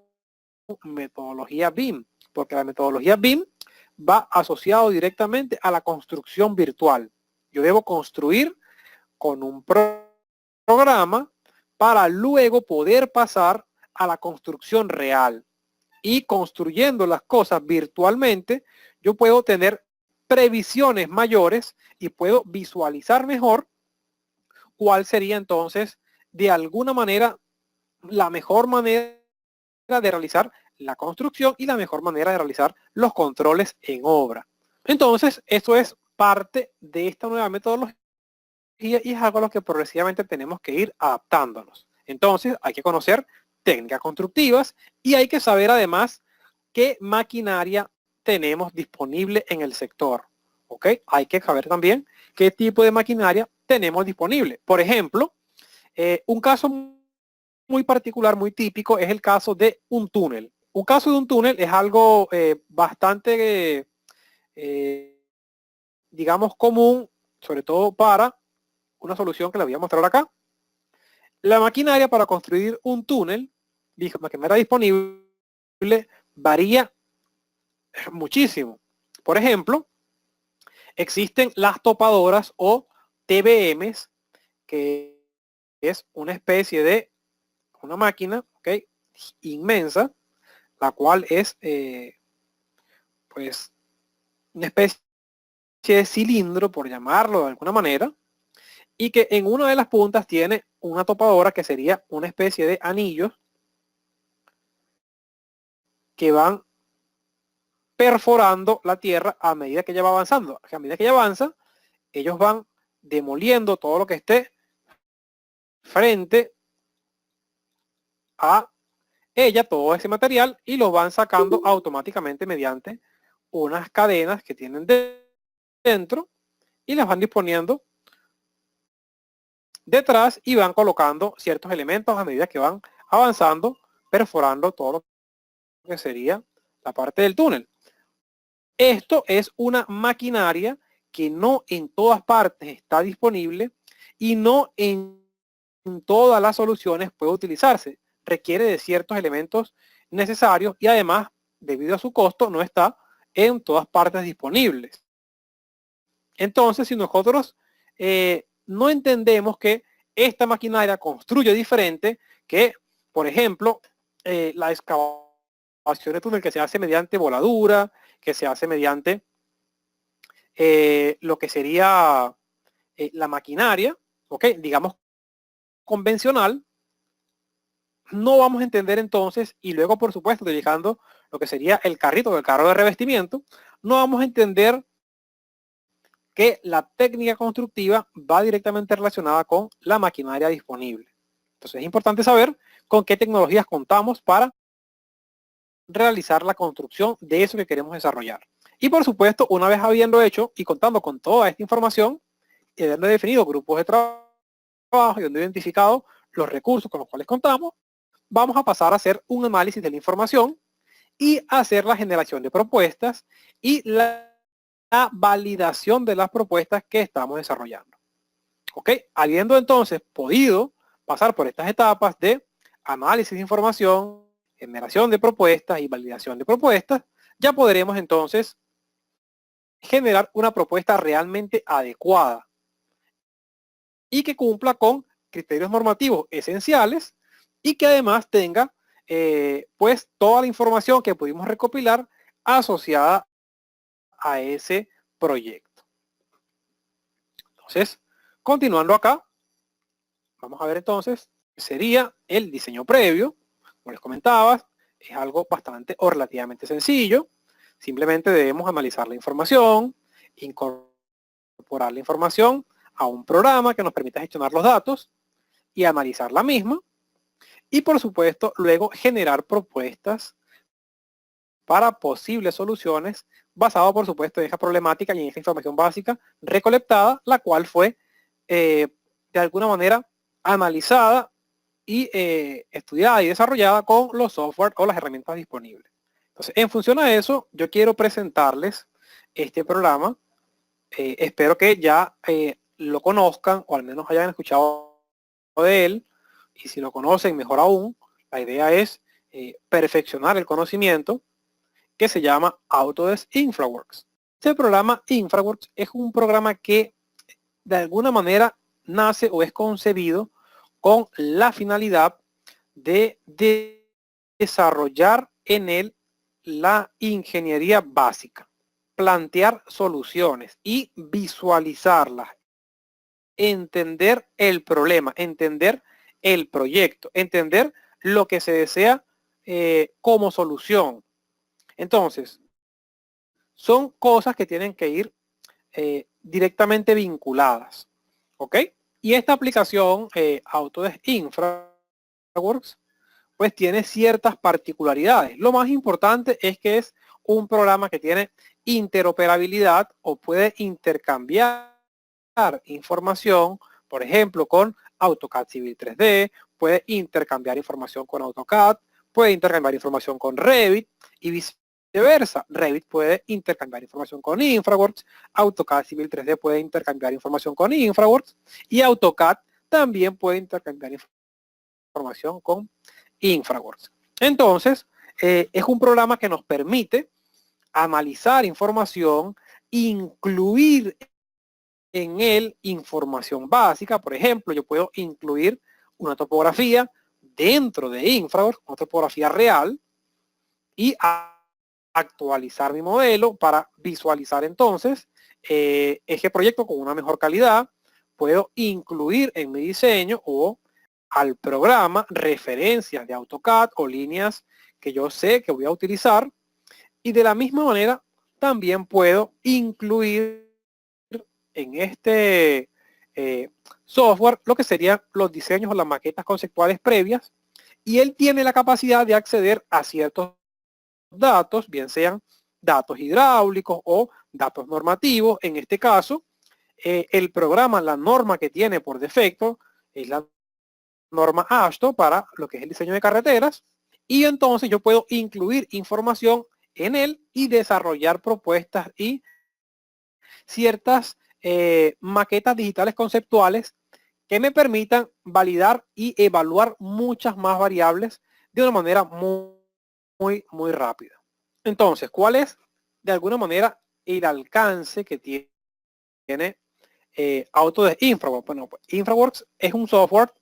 metodología BIM, porque la metodología BIM va asociado directamente a la construcción virtual. Yo debo construir con un programa para luego poder pasar a la construcción real. Y construyendo las cosas virtualmente, yo puedo tener previsiones mayores y puedo visualizar mejor cuál sería entonces de alguna manera la mejor manera de realizar la construcción y la mejor manera de realizar los controles en obra. Entonces, esto es parte de esta nueva metodología y es algo a lo que progresivamente tenemos que ir adaptándonos. Entonces, hay que conocer técnicas constructivas y hay que saber además qué maquinaria tenemos disponible en el sector. ¿Ok? Hay que saber también qué tipo de maquinaria tenemos disponible. Por ejemplo, un caso muy particular, muy típico, es el caso de un túnel. Un caso de un túnel es algo bastante, digamos, común, sobre todo para una solución que les voy a mostrar acá. La maquinaria para construir un túnel, maquinaria disponible, varía muchísimo. Por ejemplo, existen las topadoras o TBMs, que es una especie de una máquina, ¿okay?, inmensa, la cual es pues una especie de cilindro, por llamarlo de alguna manera, y que en una de las puntas tiene una topadora que sería una especie de anillos que van perforando la tierra a medida que ella va avanzando. A medida que ella avanza, ellos van demoliendo todo lo que esté frente a ella, todo ese material, y lo van sacando automáticamente mediante unas cadenas que tienen dentro y las van disponiendo detrás y van colocando ciertos elementos a medida que van avanzando, perforando todo lo que sería la parte del túnel. Esto es una maquinaria que no en todas partes está disponible y no en todas las soluciones puede utilizarse. Requiere de ciertos elementos necesarios y además, debido a su costo, no está en todas partes disponibles. Entonces, si nosotros no entendemos que esta maquinaria construye diferente, que, por ejemplo, la excavación de túnel que se hace mediante voladura, que se hace mediante lo que sería la maquinaria, ¿ok?, digamos, convencional, no vamos a entender entonces, y luego, por supuesto, utilizando lo que sería el carrito o el carro de revestimiento, no vamos a entender que la técnica constructiva va directamente relacionada con la maquinaria disponible. Entonces es importante saber con qué tecnologías contamos para realizar la construcción de eso que queremos desarrollar. Y por supuesto, una vez habiendo hecho y contando con toda esta información, y habiendo definido grupos de trabajo y habiendo identificado los recursos con los cuales contamos, vamos a pasar a hacer un análisis de la información y hacer la generación de propuestas y la validación de las propuestas que estamos desarrollando. ¿Ok? Habiendo entonces podido pasar por estas etapas de análisis de información, generación de propuestas y validación de propuestas, ya podremos entonces generar una propuesta realmente adecuada y que cumpla con criterios normativos esenciales y que además tenga pues toda la información que pudimos recopilar asociada a ese proyecto. Entonces, continuando acá, vamos a ver entonces, sería el diseño previo, como les comentaba, es algo bastante o relativamente sencillo. Simplemente debemos analizar la información, incorporar la información a un programa que nos permita gestionar los datos y analizar la misma. Y por supuesto, luego generar propuestas para posibles soluciones basado, por supuesto, en esa problemática y en esa información básica recolectada, la cual fue de alguna manera analizada y estudiada y desarrollada con los software o las herramientas disponibles. Entonces, en función a eso, yo quiero presentarles este programa. Espero que ya lo conozcan o al menos hayan escuchado de él. Y si lo conocen, mejor aún. La idea es perfeccionar el conocimiento, que se llama Autodesk InfraWorks. Este programa InfraWorks es un programa que de alguna manera nace o es concebido con la finalidad de desarrollar en él la ingeniería básica, plantear soluciones y visualizarlas, entender el problema, entender el proyecto, entender lo que se desea como solución. Entonces, son cosas que tienen que ir directamente vinculadas, ¿ok? Y esta aplicación Autodesk InfraWorks pues tiene ciertas particularidades. Lo más importante es que es un programa que tiene interoperabilidad o puede intercambiar información, por ejemplo, con AutoCAD Civil 3D, puede intercambiar información con AutoCAD, puede intercambiar información con Revit y viceversa. Revit puede intercambiar información con InfraWorks, AutoCAD Civil 3D puede intercambiar información con InfraWorks y AutoCAD también puede intercambiar información con InfraWorks. Entonces, es un programa que nos permite analizar información, incluir en él información básica. Por ejemplo, yo puedo incluir una topografía dentro de InfraWorks, una topografía real, y actualizar mi modelo para visualizar entonces ese proyecto con una mejor calidad. Puedo incluir en mi diseño o al programa referencias de AutoCAD o líneas que yo sé que voy a utilizar, y de la misma manera también puedo incluir en este software lo que serían los diseños o las maquetas conceptuales previas, y él tiene la capacidad de acceder a ciertos datos, bien sean datos hidráulicos o datos normativos. En este caso, el programa, la norma que tiene por defecto es la norma AASHTO para lo que es el diseño de carreteras, y entonces yo puedo incluir información en él y desarrollar propuestas y ciertas maquetas digitales conceptuales que me permitan validar y evaluar muchas más variables de una manera muy rápida. Entonces, ¿cuál es de alguna manera el alcance que tiene Autodesk InfraWorks? Bueno, pues InfraWorks es un software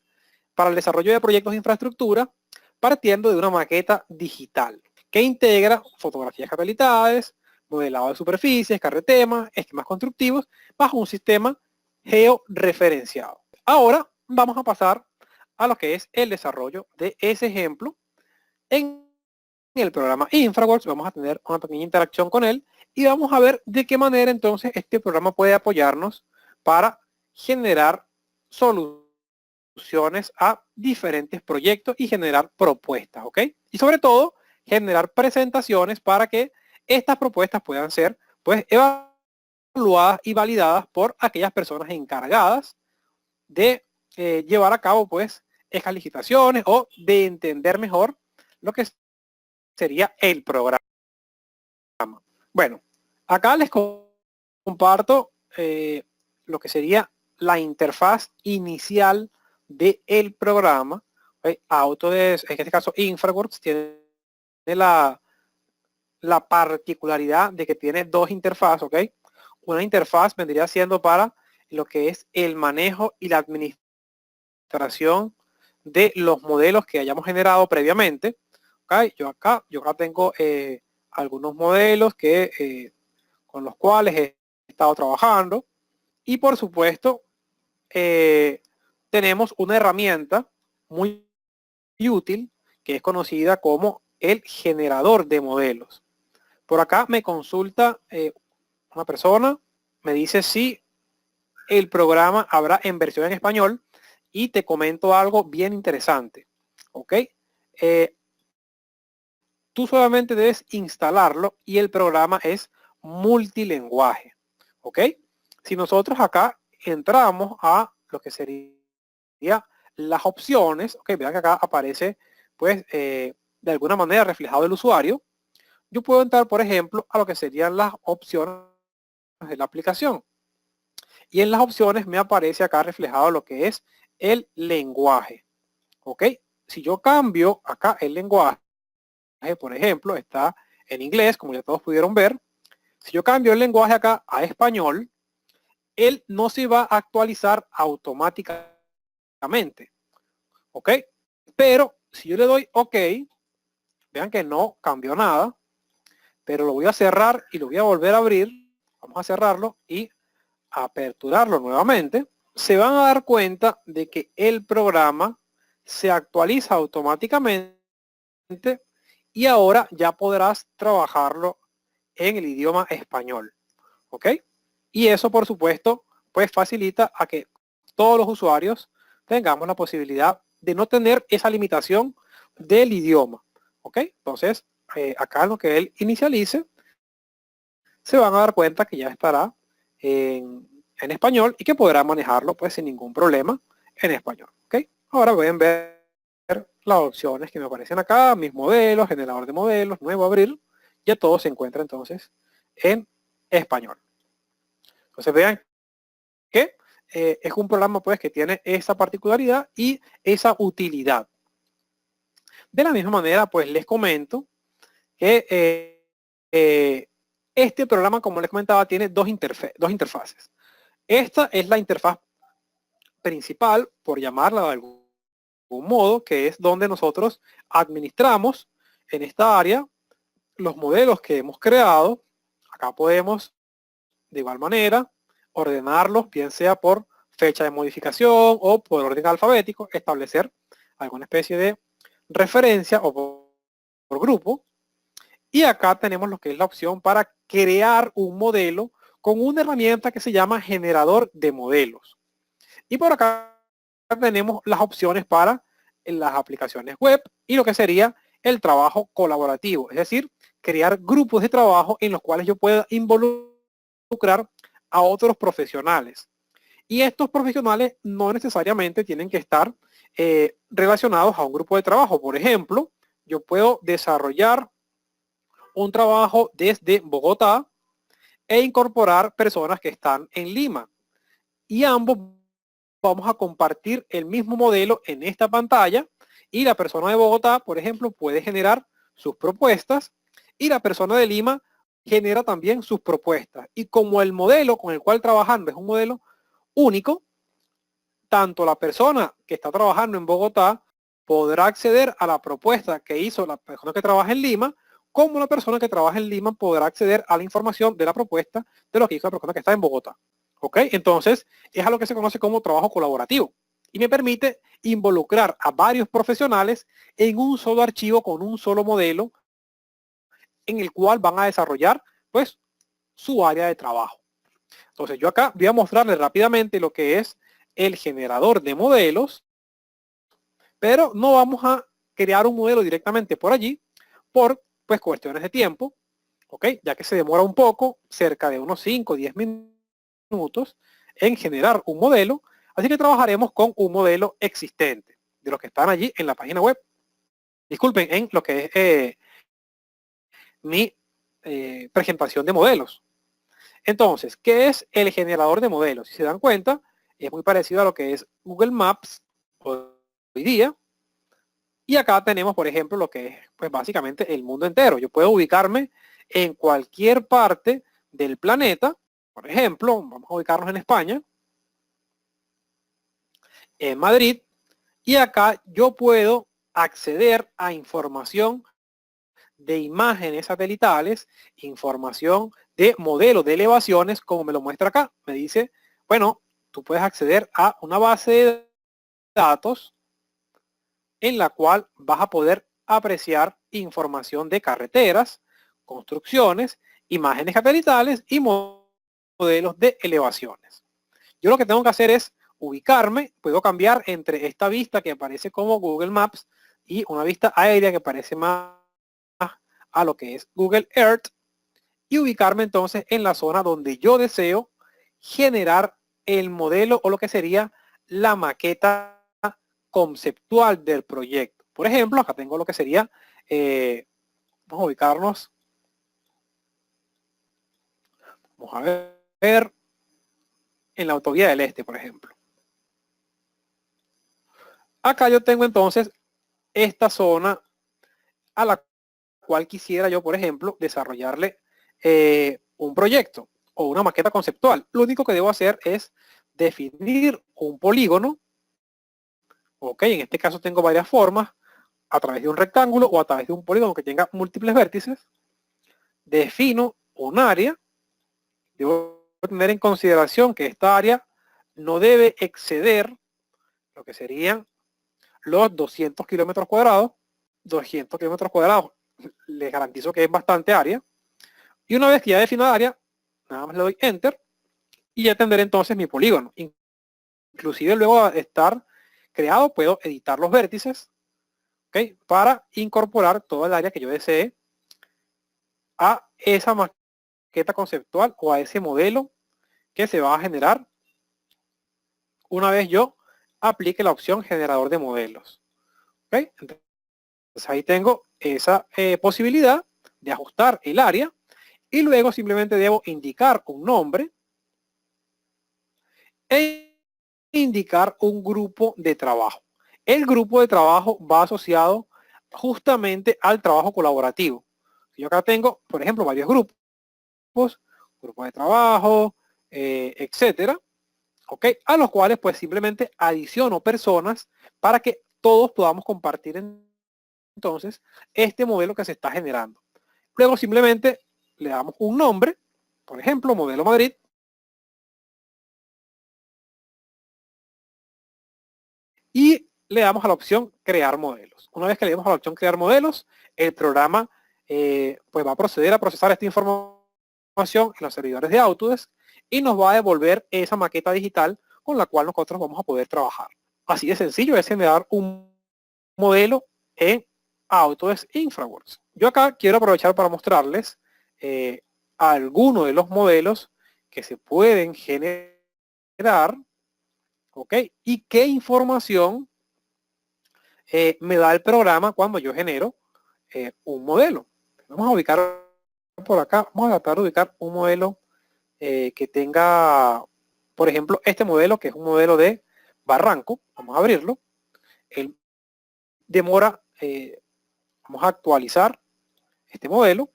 para el desarrollo de proyectos de infraestructura partiendo de una maqueta digital que integra fotografías satelitales, modelado de superficies, carretemas, esquemas constructivos bajo un sistema georreferenciado. Ahora vamos a pasar a lo que es el desarrollo de ese ejemplo. En el programa InfraWorks vamos a tener una pequeña interacción con él y vamos a ver de qué manera entonces este programa puede apoyarnos para generar soluciones a diferentes proyectos y generar propuestas, ¿ok? Y sobre todo, generar presentaciones para que estas propuestas puedan ser, pues, evaluadas y validadas por aquellas personas encargadas de llevar a cabo, pues, esas licitaciones o de entender mejor lo que sería el programa. Bueno, acá les comparto lo que sería la interfaz inicial del programa. Autodesk, en este caso InfraWorks, tiene la particularidad de que tiene dos interfaces, ¿ok? Una interfaz vendría siendo para lo que es el manejo y la administración de los modelos que hayamos generado previamente. ¿Okay? Yo acá tengo algunos modelos que con los cuales he estado trabajando, y por supuesto tenemos una herramienta muy útil que es conocida como el generador de modelos. Por acá me consulta una persona, me dice si el programa habrá en versión en español, y te comento algo bien interesante. ¿Ok? Tú solamente debes instalarlo y el programa es multilingüe. ¿Ok? Si nosotros acá entramos a lo que sería las opciones, ok, vean que acá aparece pues de alguna manera reflejado el usuario. Yo puedo entrar, por ejemplo, a lo que serían las opciones de la aplicación. Y en las opciones me aparece acá reflejado lo que es el lenguaje. ¿Ok? Si yo cambio acá el lenguaje, por ejemplo, está en inglés, como ya todos pudieron ver. Si yo cambio el lenguaje acá a español, él no se va a actualizar automáticamente. ¿Ok? Pero si yo le doy OK, vean que no cambió nada, pero lo voy a cerrar y lo voy a volver a abrir. Vamos a cerrarlo y aperturarlo nuevamente. Se van a dar cuenta de que el programa se actualiza automáticamente y ahora ya podrás trabajarlo en el idioma español. ¿Ok? Y eso, por supuesto, pues facilita a que todos los usuarios tengamos la posibilidad de no tener esa limitación del idioma. ¿Ok? Entonces, acá en lo que él inicialice, se van a dar cuenta que ya estará en español y que podrá manejarlo pues sin ningún problema en español. ¿Ok? Ahora pueden ver las opciones que me aparecen acá, mis modelos, generador de modelos, nuevo abrir, ya todo se encuentra entonces en español. Entonces vean que es un programa pues que tiene esa particularidad y esa utilidad. De la misma manera pues les comento que este programa, como les comentaba, tiene dos interfaces. Esta es la interfaz principal, por llamarla de algún modo, que es donde nosotros administramos en esta área los modelos que hemos creado. Acá podemos, de igual manera, ordenarlos, bien sea por fecha de modificación o por orden alfabético, establecer alguna especie de referencia o por grupo. Y acá tenemos lo que es la opción para crear un modelo con una herramienta que se llama generador de modelos. Y por acá tenemos las opciones para las aplicaciones web y lo que sería el trabajo colaborativo, es decir, crear grupos de trabajo en los cuales yo pueda involucrar a otros profesionales. Y estos profesionales no necesariamente tienen que estar relacionados a un grupo de trabajo. Por ejemplo, yo puedo desarrollar un trabajo desde Bogotá e incorporar personas que están en Lima. Y ambos vamos a compartir el mismo modelo en esta pantalla y la persona de Bogotá, por ejemplo, puede generar sus propuestas y la persona de Lima genera también sus propuestas. Y como el modelo con el cual trabajando es un modelo único, tanto la persona que está trabajando en Bogotá podrá acceder a la propuesta que hizo la persona que trabaja en Lima, como la persona que trabaja en Lima podrá acceder a la información de la propuesta de lo que hizo la persona que está en Bogotá. ¿Ok? Entonces, es a lo que se conoce como trabajo colaborativo y me permite involucrar a varios profesionales en un solo archivo con un solo modelo en el cual van a desarrollar pues su área de trabajo. Entonces, yo acá voy a mostrarles rápidamente lo que es el generador de modelos, pero no vamos a crear un modelo directamente por allí por pues cuestiones de tiempo, ¿ok? Ya que se demora un poco, cerca de unos 5 o 10 minutos en generar un modelo, así que trabajaremos con un modelo existente de los que están allí en la página web. Disculpen, en lo que es mi presentación de modelos. Entonces, ¿qué es el generador de modelos? Si se dan cuenta, es muy parecido a lo que es Google Maps hoy día. Y acá tenemos, por ejemplo, lo que es pues básicamente el mundo entero. Yo puedo ubicarme en cualquier parte del planeta. Por ejemplo, vamos a ubicarnos en España, en Madrid, y acá yo puedo acceder a información de imágenes satelitales, información de modelos de elevaciones, como me lo muestra acá. Me dice, bueno, tú puedes acceder a una base de datos en la cual vas a poder apreciar información de carreteras, construcciones, imágenes satelitales y modelos de elevaciones. Yo lo que tengo que hacer es ubicarme, puedo cambiar entre esta vista que aparece como Google Maps y una vista aérea que parece más a lo que es Google Earth, y ubicarme entonces en la zona donde yo deseo generar el modelo o lo que sería la maqueta conceptual del proyecto. Por ejemplo, acá tengo lo que sería, vamos a ubicarnos, vamos a ver en la autovía del Este, por ejemplo. Acá yo tengo entonces esta zona a la cual quisiera yo, por ejemplo, desarrollarle un proyecto o una maqueta conceptual. Lo único que debo hacer es definir un polígono. Ok, en este caso tengo varias formas, a través de un rectángulo o a través de un polígono que tenga múltiples vértices. Defino un área. Debo tener en consideración que esta área no debe exceder lo que serían los 200 kilómetros cuadrados. 200 kilómetros cuadrados, les garantizo que es bastante área. Y una vez que ya defino la área, nada más le doy Enter y ya tendré entonces mi polígono. Inclusive luego de estar creado, puedo editar los vértices, ¿okay?, para incorporar toda el área que yo desee a esa maqueta conceptual o a ese modelo que se va a generar una vez yo aplique la opción generador de modelos. ¿Okay? Entonces ahí tengo esa posibilidad de ajustar el área y luego simplemente debo indicar un nombre e indicar un grupo de trabajo. El grupo de trabajo va asociado justamente al trabajo colaborativo. Yo acá tengo, por ejemplo, varios grupos, grupos de trabajo, etcétera, ¿ok? A los cuales pues simplemente adiciono personas para que todos podamos compartir entonces este modelo que se está generando. Luego simplemente le damos un nombre, por ejemplo, Modelo Madrid, y le damos a la opción crear modelos. Una vez que le damos a la opción crear modelos, el programa pues va a proceder a procesar esta información en los servidores de Autodesk y nos va a devolver esa maqueta digital con la cual nosotros vamos a poder trabajar. Así de sencillo es generar un modelo en Autodesk InfraWorks. Yo acá quiero aprovechar para mostrarles algunos de los modelos que se pueden generar, ¿ok? Y qué información me da el programa cuando yo genero un modelo. Vamos a ubicar por acá, vamos a tratar de ubicar un modelo que tenga, por ejemplo, este modelo que es un modelo de Barranco. Vamos a abrirlo. Él demora, vamos a actualizar este modelo.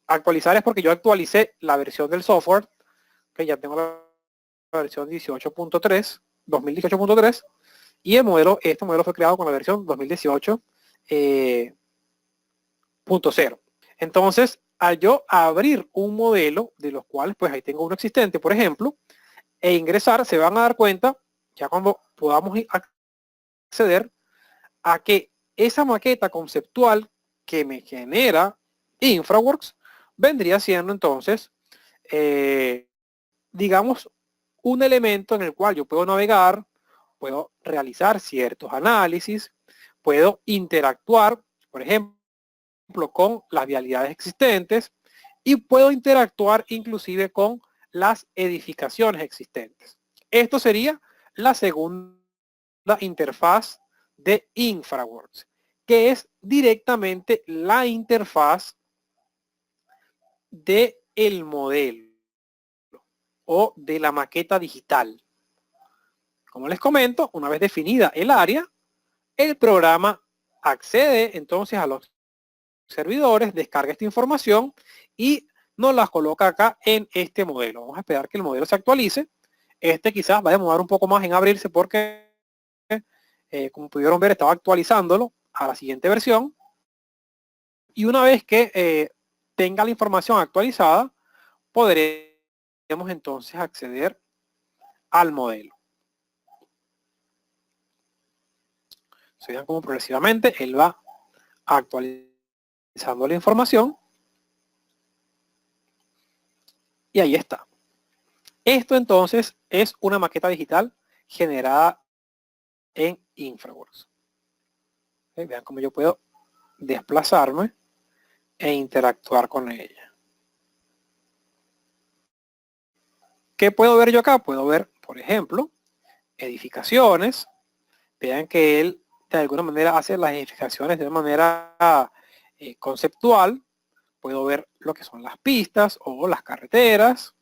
Actualizar es porque yo actualicé la versión del software, que ya tengo la versión 18.3, 2018.3, y el modelo, este modelo fue creado con la versión 2018.0. Entonces, al yo abrir un modelo, de los cuales pues ahí tengo uno existente, por ejemplo, e ingresar, se van a dar cuenta, ya cuando podamos acceder, a que esa maqueta conceptual que me genera InfraWorks vendría siendo entonces, digamos, un elemento en el cual yo puedo navegar, puedo realizar ciertos análisis, puedo interactuar, por ejemplo, con las vialidades existentes y puedo interactuar inclusive con las edificaciones existentes. Esto sería la segunda interfaz de InfraWorks, que es directamente la interfaz del modelo o de la maqueta digital. Como les comento, una vez definida el área, el programa accede entonces a los servidores, descarga esta información y nos la coloca acá en este modelo. Vamos a esperar que el modelo se actualice. Este quizás va a demorar un poco más en abrirse porque, como pudieron ver, estaba actualizándolo a la siguiente versión. Y una vez que tenga la información actualizada, podremos entonces acceder al modelo. Se vean como progresivamente él va actualizando la información. Y ahí está. Esto entonces es una maqueta digital generada en Infraworks. Vean cómo yo puedo desplazarme e interactuar con ella. ¿Qué puedo ver yo acá? Puedo ver, por ejemplo, edificaciones. Vean que él de alguna manera hace las edificaciones de una manera conceptual. Puedo ver lo que son las pistas o las carreteras.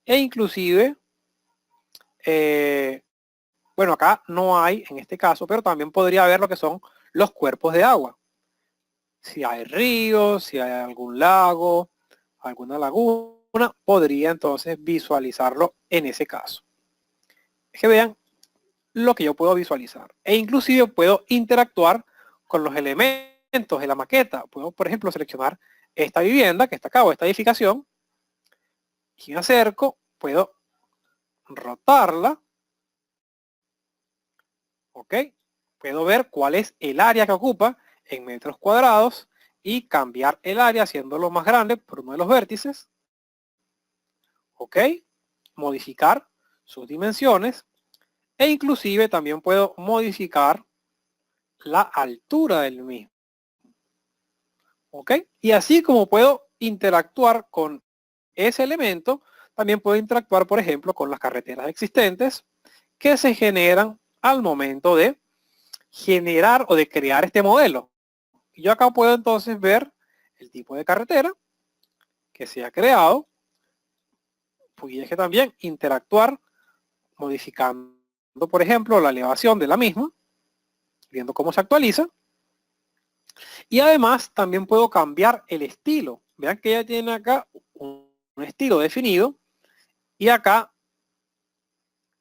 E inclusive, bueno, acá no hay en este caso, pero también podría ver lo que son los cuerpos de agua. Si hay ríos, si hay algún lago, alguna laguna, podría entonces visualizarlo en ese caso. Es que vean lo que yo puedo visualizar. E inclusive puedo interactuar con los elementos de la maqueta. Puedo, por ejemplo, seleccionar esta vivienda que está acá o esta edificación. Y me acerco, puedo rotarla. ¿Ok? Puedo ver cuál es el área que ocupa en metros cuadrados y cambiar el área haciéndolo más grande por uno de los vértices. ¿Ok? Modificar sus dimensiones e inclusive también puedo modificar la altura del mismo. ¿Ok? Y así como puedo interactuar con ese elemento, también puedo interactuar, por ejemplo, con las carreteras existentes que se generan al momento de generar o de crear este modelo. Y yo acá puedo entonces ver el tipo de carretera que se ha creado. Pudiese también interactuar modificando, por ejemplo, la elevación de la misma, viendo cómo se actualiza. Y además también puedo cambiar el estilo. Vean que ya tiene acá un estilo definido. Y acá,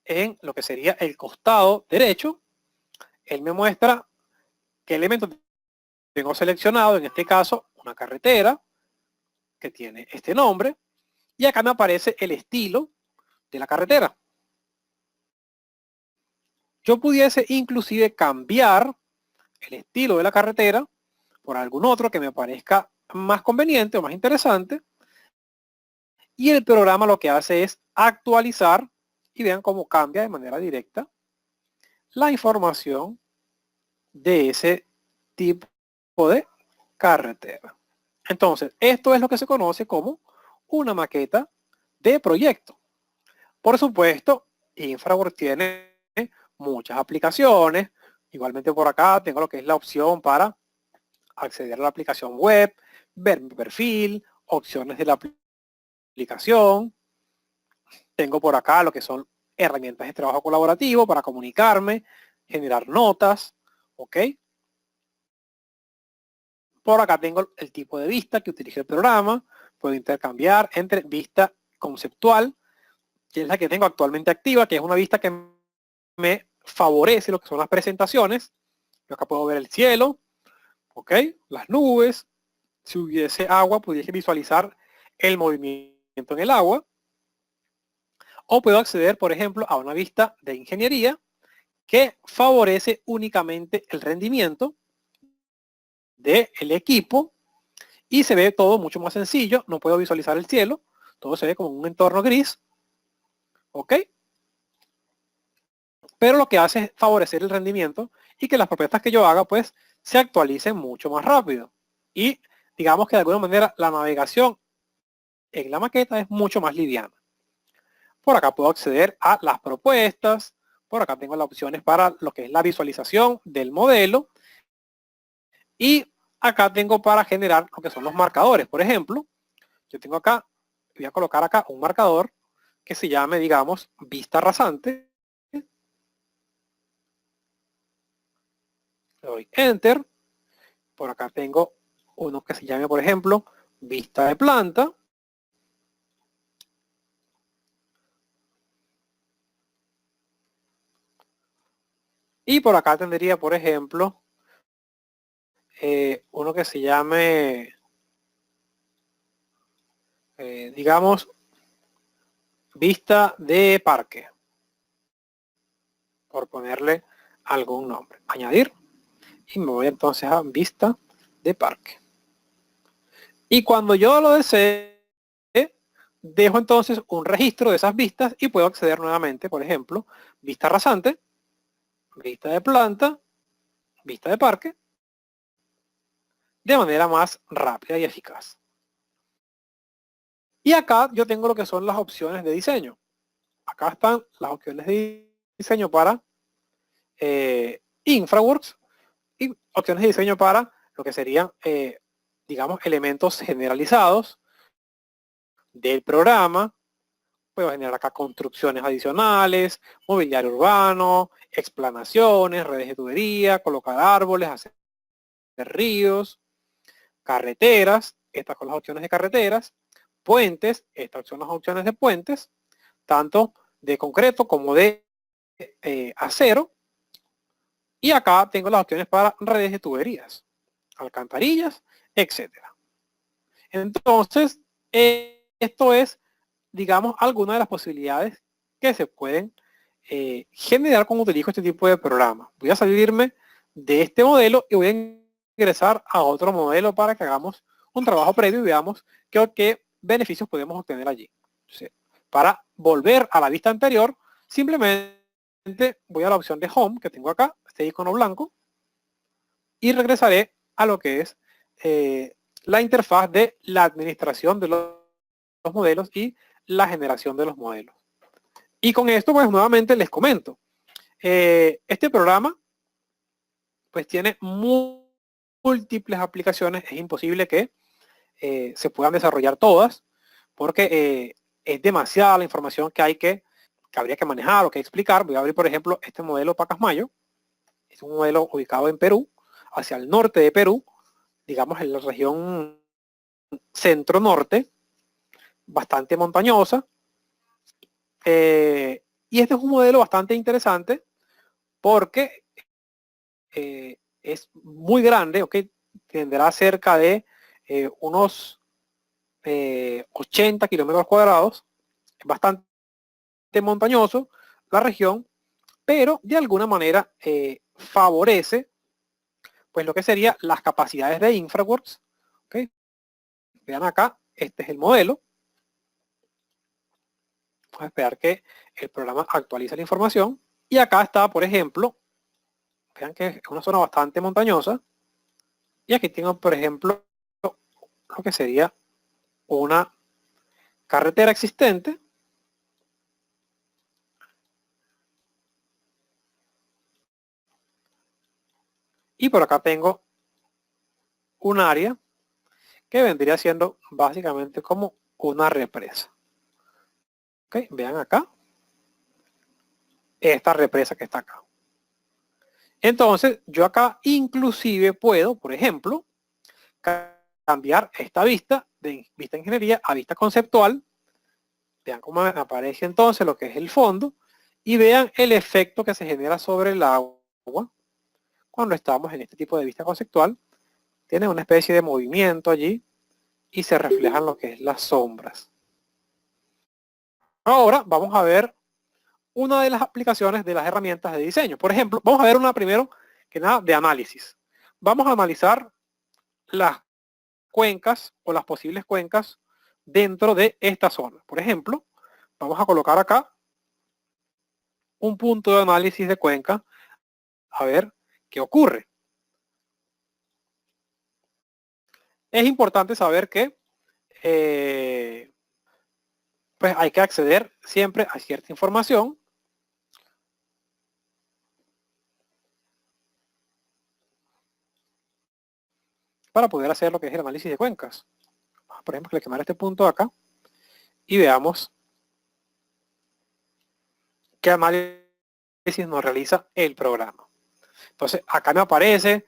en lo que sería el costado derecho, él me muestra qué elemento tengo seleccionado. En este caso, una carretera que tiene este nombre. Y acá me aparece el estilo de la carretera. Yo pudiese inclusive cambiar el estilo de la carretera por algún otro que me parezca más conveniente o más interesante. Y el programa lo que hace es actualizar y vean cómo cambia de manera directa la información de ese tipo de carretera. Entonces, esto es lo que se conoce como una maqueta de proyecto. Por supuesto, Infraworks tiene muchas aplicaciones. Igualmente por acá tengo lo que es la opción para acceder a la aplicación web, ver mi perfil, opciones de la aplicación. Tengo por acá lo que son herramientas de trabajo colaborativo para comunicarme, generar notas, ¿ok? Por acá tengo el tipo de vista que utiliza el programa. Puedo intercambiar entre vista conceptual, que es la que tengo actualmente activa, que es una vista que me favorece lo que son las presentaciones. Yo acá puedo ver el cielo, ¿ok? Las nubes. Si hubiese agua, pudiese visualizar el movimiento en el agua. O puedo acceder, por ejemplo, a una vista de ingeniería que favorece únicamente el rendimiento del equipo y se ve todo mucho más sencillo. No puedo visualizar el cielo, todo se ve como un entorno gris, ¿ok? Pero lo que hace es favorecer el rendimiento y que las propuestas que yo haga pues se actualicen mucho más rápido. Y digamos que de alguna manera la navegación en la maqueta es mucho más liviana. Por acá puedo acceder a las propuestas. Por acá tengo las opciones para lo que es la visualización del modelo. Y acá tengo para generar lo que son los marcadores. Por ejemplo, yo tengo acá, voy a colocar acá un marcador que se llame, digamos, vista rasante. Le doy Enter. Por acá tengo uno que se llame, por ejemplo, vista de planta. Y por acá tendría, por ejemplo, uno que se llame, digamos, vista de parque, por ponerle algún nombre. Añadir. Y me voy entonces a vista de parque. Y cuando yo lo desee, dejo entonces un registro de esas vistas y puedo acceder nuevamente, por ejemplo, vista rasante, vista de planta, vista de parque, de manera más rápida y eficaz. Y acá yo tengo lo que son las opciones de diseño. Acá están las opciones de diseño para InfraWorks y opciones de diseño para lo que serían, digamos, elementos generalizados del programa. Puedo generar acá construcciones adicionales, mobiliario urbano, explanaciones, redes de tubería, colocar árboles, hacer ríos, carreteras, estas son las opciones de carreteras, puentes, estas son las opciones de puentes, tanto de concreto como de acero. Y acá tengo las opciones para redes de tuberías, alcantarillas, etcétera. Entonces, esto es, digamos, algunas de las posibilidades que se pueden generar cuando utilizo este tipo de programa. Voy a salirme de este modelo y voy a ingresar a otro modelo para que hagamos un trabajo previo y veamos qué beneficios podemos obtener allí. Entonces, para volver a la vista anterior, simplemente voy a la opción de Home que tengo acá, este icono blanco, y regresaré a lo que es la interfaz de la administración de los modelos y la generación de los modelos. Y con esto, pues nuevamente les comento. Este programa pues tiene múltiples aplicaciones. Es imposible que se puedan desarrollar todas porque es demasiada la información que habría que manejar o que explicar. Voy a abrir, por ejemplo, este modelo Pacasmayo. Es un modelo ubicado en Perú, hacia el norte de Perú, digamos en la región centro-norte, bastante montañosa. Y este es un modelo bastante interesante porque es muy grande, ¿ok? Tendrá cerca de unos 80 kilómetros cuadrados. Es bastante montañoso la región, pero de alguna manera favorece pues lo que sería las capacidades de InfraWorks. ¿Okay? Vean acá, este es el modelo. Vamos a esperar que el programa actualice la información. Y acá está, por ejemplo, vean que es una zona bastante montañosa. Y aquí tengo, por ejemplo, lo que sería una carretera existente. Y por acá tengo un área que vendría siendo básicamente como una represa. ¿Okay? Vean acá. Esta represa que está acá. Entonces, yo acá inclusive puedo, por ejemplo, cambiar esta vista de vista ingeniería a vista conceptual. Vean cómo aparece entonces lo que es el fondo y vean el efecto que se genera sobre el agua cuando estamos en este tipo de vista conceptual. Tiene una especie de movimiento allí y se reflejan lo que es las sombras. Ahora vamos a ver una de las aplicaciones de las herramientas de diseño. Por ejemplo, vamos a ver una primero que nada de análisis. Vamos a analizar las cuencas o las posibles cuencas dentro de esta zona. Por ejemplo, vamos a colocar acá un punto de análisis de cuenca a ver qué ocurre. Es importante saber que pues hay que acceder siempre a cierta información para poder hacer lo que es el análisis de cuencas. Por ejemplo, seleccionar este punto acá y veamos qué análisis nos realiza el programa. Entonces, acá me aparece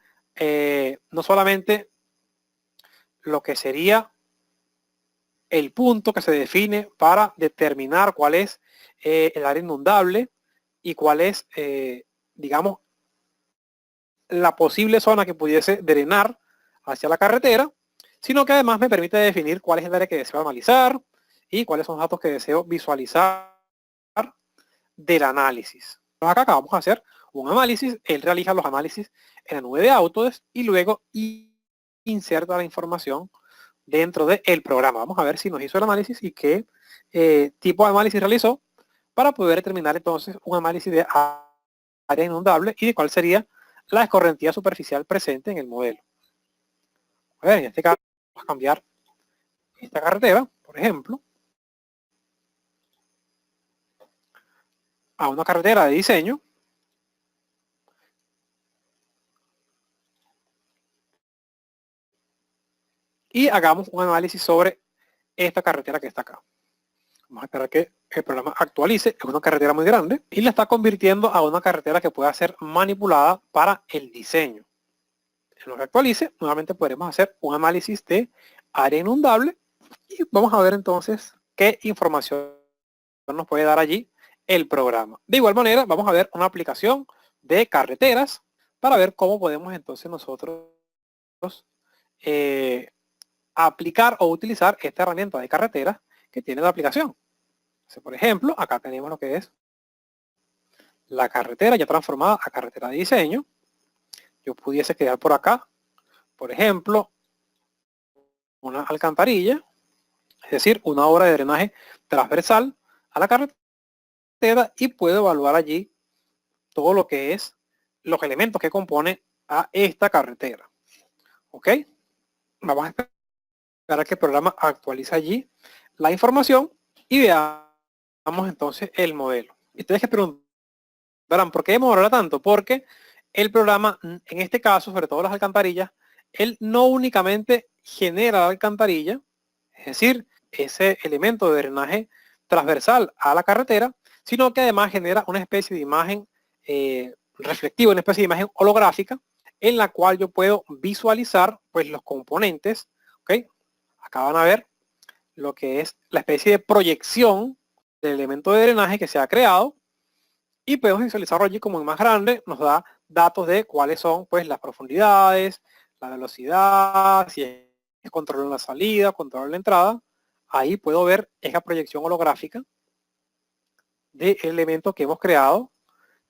no solamente lo que sería el punto que se define para determinar cuál es el área inundable y cuál es, digamos, la posible zona que pudiese drenar hacia la carretera, sino que además me permite definir cuál es el área que deseo analizar y cuáles son los datos que deseo visualizar del análisis. Entonces acá vamos a hacer un análisis, él realiza los análisis en la nube de Autodesk y luego inserta la información dentro del programa. Vamos a ver si nos hizo el análisis y qué tipo de análisis realizó para poder determinar entonces un análisis de área inundable y de cuál sería la escorrentía superficial presente en el modelo. A ver, en este caso vamos a cambiar esta carretera, por ejemplo, a una carretera de diseño. Y hagamos un análisis sobre esta carretera que está acá. Vamos a esperar que el programa actualice. Es una carretera muy grande y la está convirtiendo a una carretera que pueda ser manipulada para el diseño. En lo que actualice, nuevamente podremos hacer un análisis de área inundable y vamos a ver entonces qué información nos puede dar allí el programa. De igual manera, vamos a ver una aplicación de carreteras para ver cómo podemos entonces nosotros aplicar o utilizar esta herramienta de carreteras que tiene la aplicación. Entonces, por ejemplo, acá tenemos lo que es la carretera ya transformada a carretera de diseño. Yo pudiese crear por acá, por ejemplo, una alcantarilla, es decir, una obra de drenaje transversal a la carretera y puedo evaluar allí todo lo que es los elementos que componen a esta carretera. ¿Ok? Vamos a esperar a que el programa actualice allí la información y veamos entonces el modelo. Y ustedes que preguntarán, ¿por qué demora tanto? Porque el programa, en este caso, sobre todo las alcantarillas, él no únicamente genera la alcantarilla, es decir, ese elemento de drenaje transversal a la carretera, sino que además genera una especie de imagen reflectiva, una especie de imagen holográfica, en la cual yo puedo visualizar pues los componentes. ¿Ok? Acá van a ver lo que es la especie de proyección del elemento de drenaje que se ha creado y podemos visualizarlo allí como en más grande, nos da datos de cuáles son pues las profundidades, la velocidad, si es control en la salida, control en la entrada. Ahí puedo ver esa proyección holográfica del elemento que hemos creado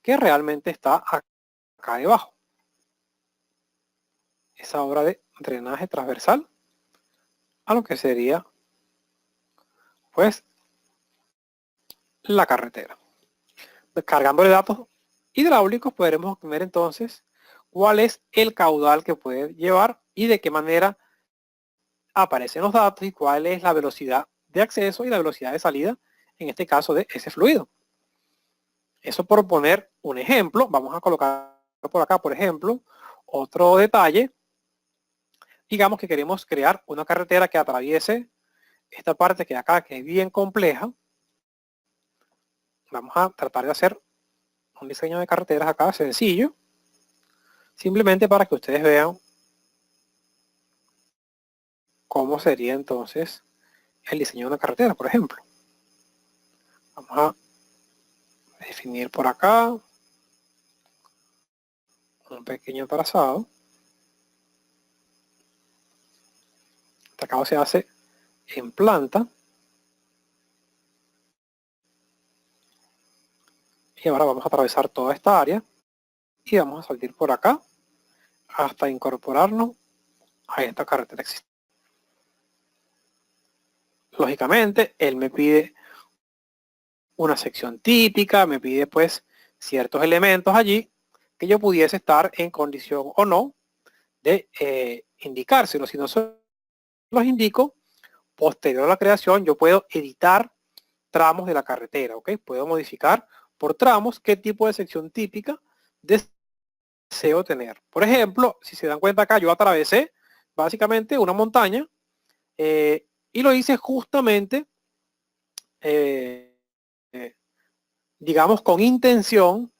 que realmente está acá debajo. Esa obra de drenaje transversal a lo que sería pues la carretera. Cargándole datos hidráulicos podremos obtener entonces cuál es el caudal que puede llevar y de qué manera aparecen los datos y cuál es la velocidad de acceso y la velocidad de salida, en este caso de ese fluido. Eso por poner un ejemplo. Vamos a colocar por acá, por ejemplo, otro detalle. Digamos que queremos crear una carretera que atraviese esta parte que acá, que es bien compleja. Vamos a tratar de hacer un diseño de carreteras acá sencillo, simplemente para que ustedes vean cómo sería entonces el diseño de una carretera, por ejemplo. Vamos a definir por acá un pequeño trazado. Este acabado se hace en planta. Y ahora vamos a atravesar toda esta área y vamos a salir por acá hasta incorporarnos a esta carretera existente. Lógicamente, él me pide una sección típica, me pide pues ciertos elementos allí que yo pudiese estar en condición o no de indicárselos. Si no se los indico, posterior a la creación yo puedo editar tramos de la carretera, ¿ok? Puedo modificar por tramos qué tipo de sección típica deseo tener. Por ejemplo, si se dan cuenta acá, yo atravesé básicamente una montaña y lo hice justamente, digamos, con intención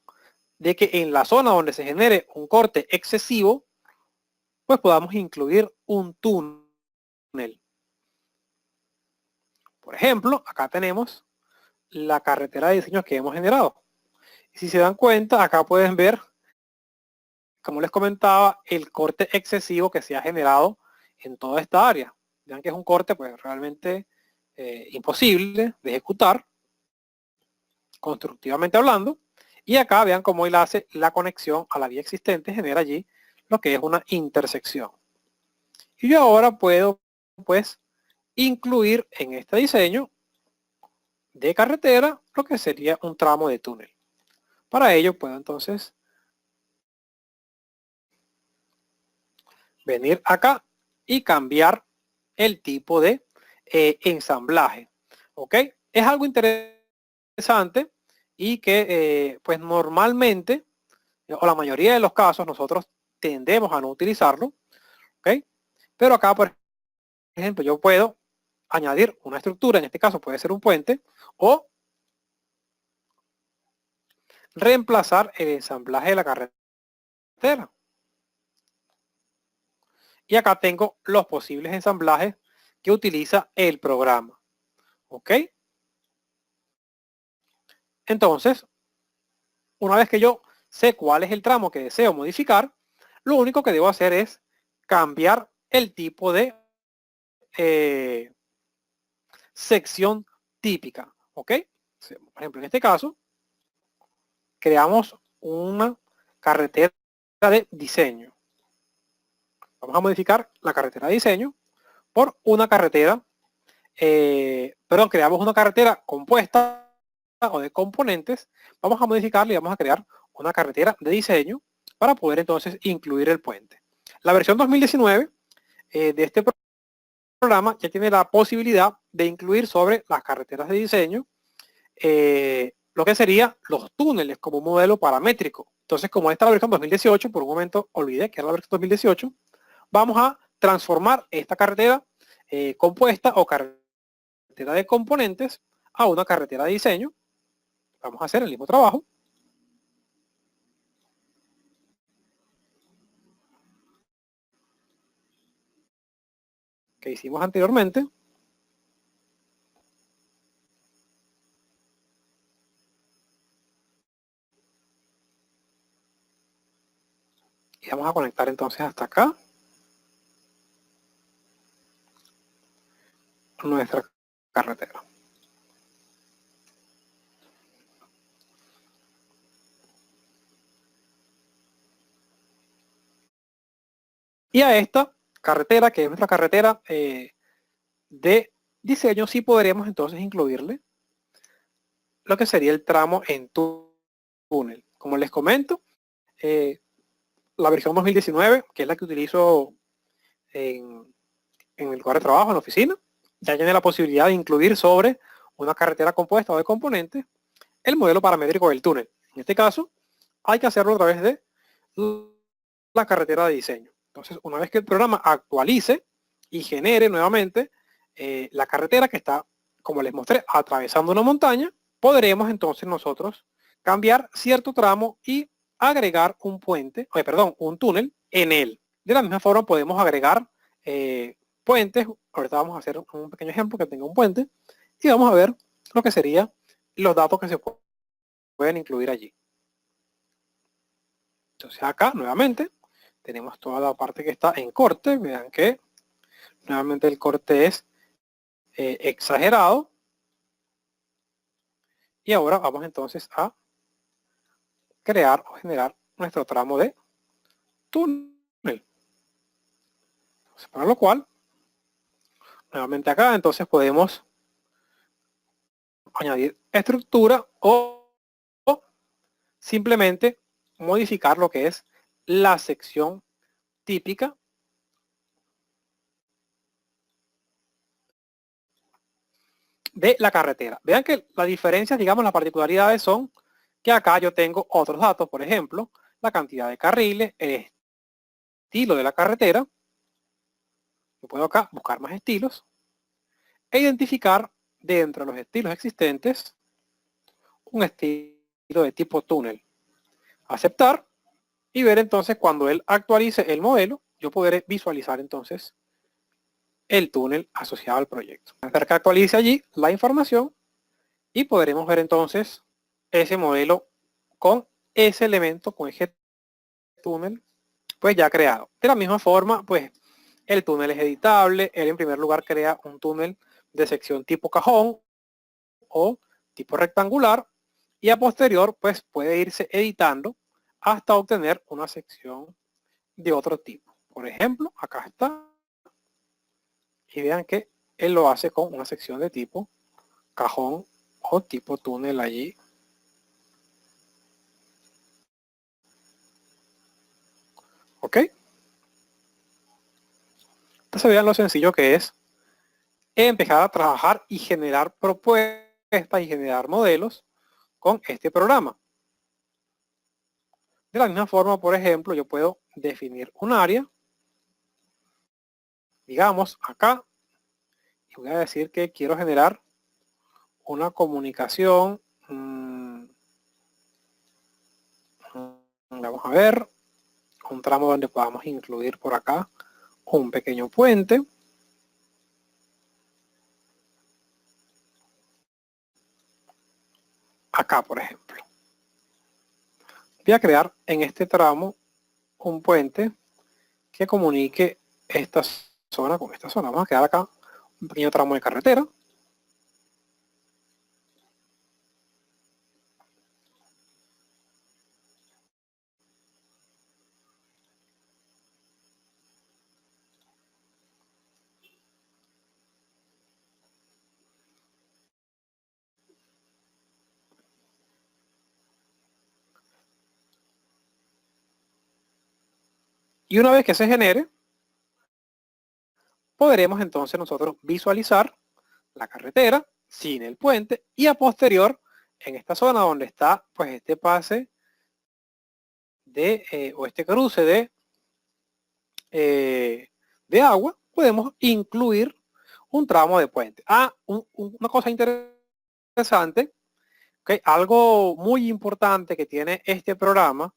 de que en la zona donde se genere un corte excesivo, pues podamos incluir un túnel. Por ejemplo, acá tenemos la carretera de diseño que hemos generado. Y si se dan cuenta, acá pueden ver, como les comentaba, el corte excesivo que se ha generado en toda esta área. Vean que es un corte pues realmente imposible de ejecutar, constructivamente hablando. Y acá vean cómo él hace la conexión a la vía existente, genera allí lo que es una intersección. Y yo ahora puedo, pues, incluir en este diseño de carretera lo que sería un tramo de túnel. Para ello puedo entonces venir acá y cambiar el tipo de ensamblaje. ¿Ok? Es algo interesante y que pues normalmente, o la mayoría de los casos, nosotros tendemos a no utilizarlo. ¿Ok? Pero acá, por ejemplo, yo puedo añadir una estructura, en este caso puede ser un puente, o reemplazar el ensamblaje de la carretera. Y acá tengo los posibles ensamblajes que utiliza el programa. ¿Ok? Entonces, una vez que yo sé cuál es el tramo que deseo modificar, lo único que debo hacer es cambiar el tipo de sección típica. ¿Ok? Por ejemplo, en este caso, creamos una carretera de diseño. Vamos a modificar la carretera de diseño por una carretera, creamos una carretera compuesta o de componentes. Vamos a modificarla y vamos a crear una carretera de diseño para poder entonces incluir el puente. La versión 2019 de este programa ya tiene la posibilidad de incluir sobre las carreteras de diseño lo que sería los túneles como un modelo paramétrico. Entonces, como esta es la versión 2018, por un momento olvidé que era la versión 2018, vamos a transformar esta carretera compuesta o carretera de componentes a una carretera de diseño. Vamos a hacer el mismo trabajo. Que hicimos anteriormente. Y vamos a conectar entonces hasta acá nuestra carretera. Y a esta carretera, que es nuestra carretera de diseño, sí podríamos entonces incluirle lo que sería el tramo en túnel. Como les comento, la versión 2019, que es la que utilizo en el lugar de trabajo, en la oficina, ya tiene la posibilidad de incluir sobre una carretera compuesta o de componentes el modelo paramétrico del túnel. En este caso, hay que hacerlo a través de la carretera de diseño. Entonces, una vez que el programa actualice y genere nuevamente la carretera que está, como les mostré, atravesando una montaña, podremos entonces nosotros cambiar cierto tramo y agregar un puente, un túnel en él. De la misma forma podemos agregar puentes. Ahorita vamos a hacer un pequeño ejemplo que tenga un puente y vamos a ver lo que serían los datos que se pueden incluir allí. Entonces acá nuevamente tenemos toda la parte que está en corte. Vean que nuevamente el corte es exagerado. Y ahora vamos entonces a crear o generar nuestro tramo de túnel. Entonces, para lo cual, nuevamente acá entonces podemos añadir estructura o simplemente modificar lo que es la sección típica de la carretera. Vean que las diferencias, digamos, las particularidades son que acá yo tengo otros datos, por ejemplo, la cantidad de carriles, el estilo de la carretera. Yo puedo acá buscar más estilos e identificar dentro de los estilos existentes un estilo de tipo túnel. Aceptar y ver entonces cuando él actualice el modelo, yo podré visualizar entonces el túnel asociado al proyecto. Hasta que actualice allí la información y podremos ver entonces ese modelo con ese elemento, con ese túnel, pues ya creado. De la misma forma, pues el túnel es editable. Él en primer lugar crea un túnel de sección tipo cajón o tipo rectangular y a posterior pues puede irse editando hasta obtener una sección de otro tipo. Por ejemplo, acá está y vean que él lo hace con una sección de tipo cajón o tipo túnel allí. ¿Ok? Entonces vean lo sencillo que es empezar a trabajar y generar propuestas y generar modelos con este programa. De la misma forma, por ejemplo, yo puedo definir un área, digamos acá, y voy a decir que quiero generar una comunicación. Vamos a ver, un tramo donde podamos incluir por acá un pequeño puente. Acá, por ejemplo. Voy a crear en este tramo un puente que comunique esta zona con esta zona. Vamos a crear acá un pequeño tramo de carretera. Y una vez que se genere, podremos entonces nosotros visualizar la carretera sin el puente y a posterior en esta zona donde está pues este pase de o este cruce de agua, podemos incluir un tramo de puente. Una cosa interesante, ¿okay? Algo muy importante que tiene este programa,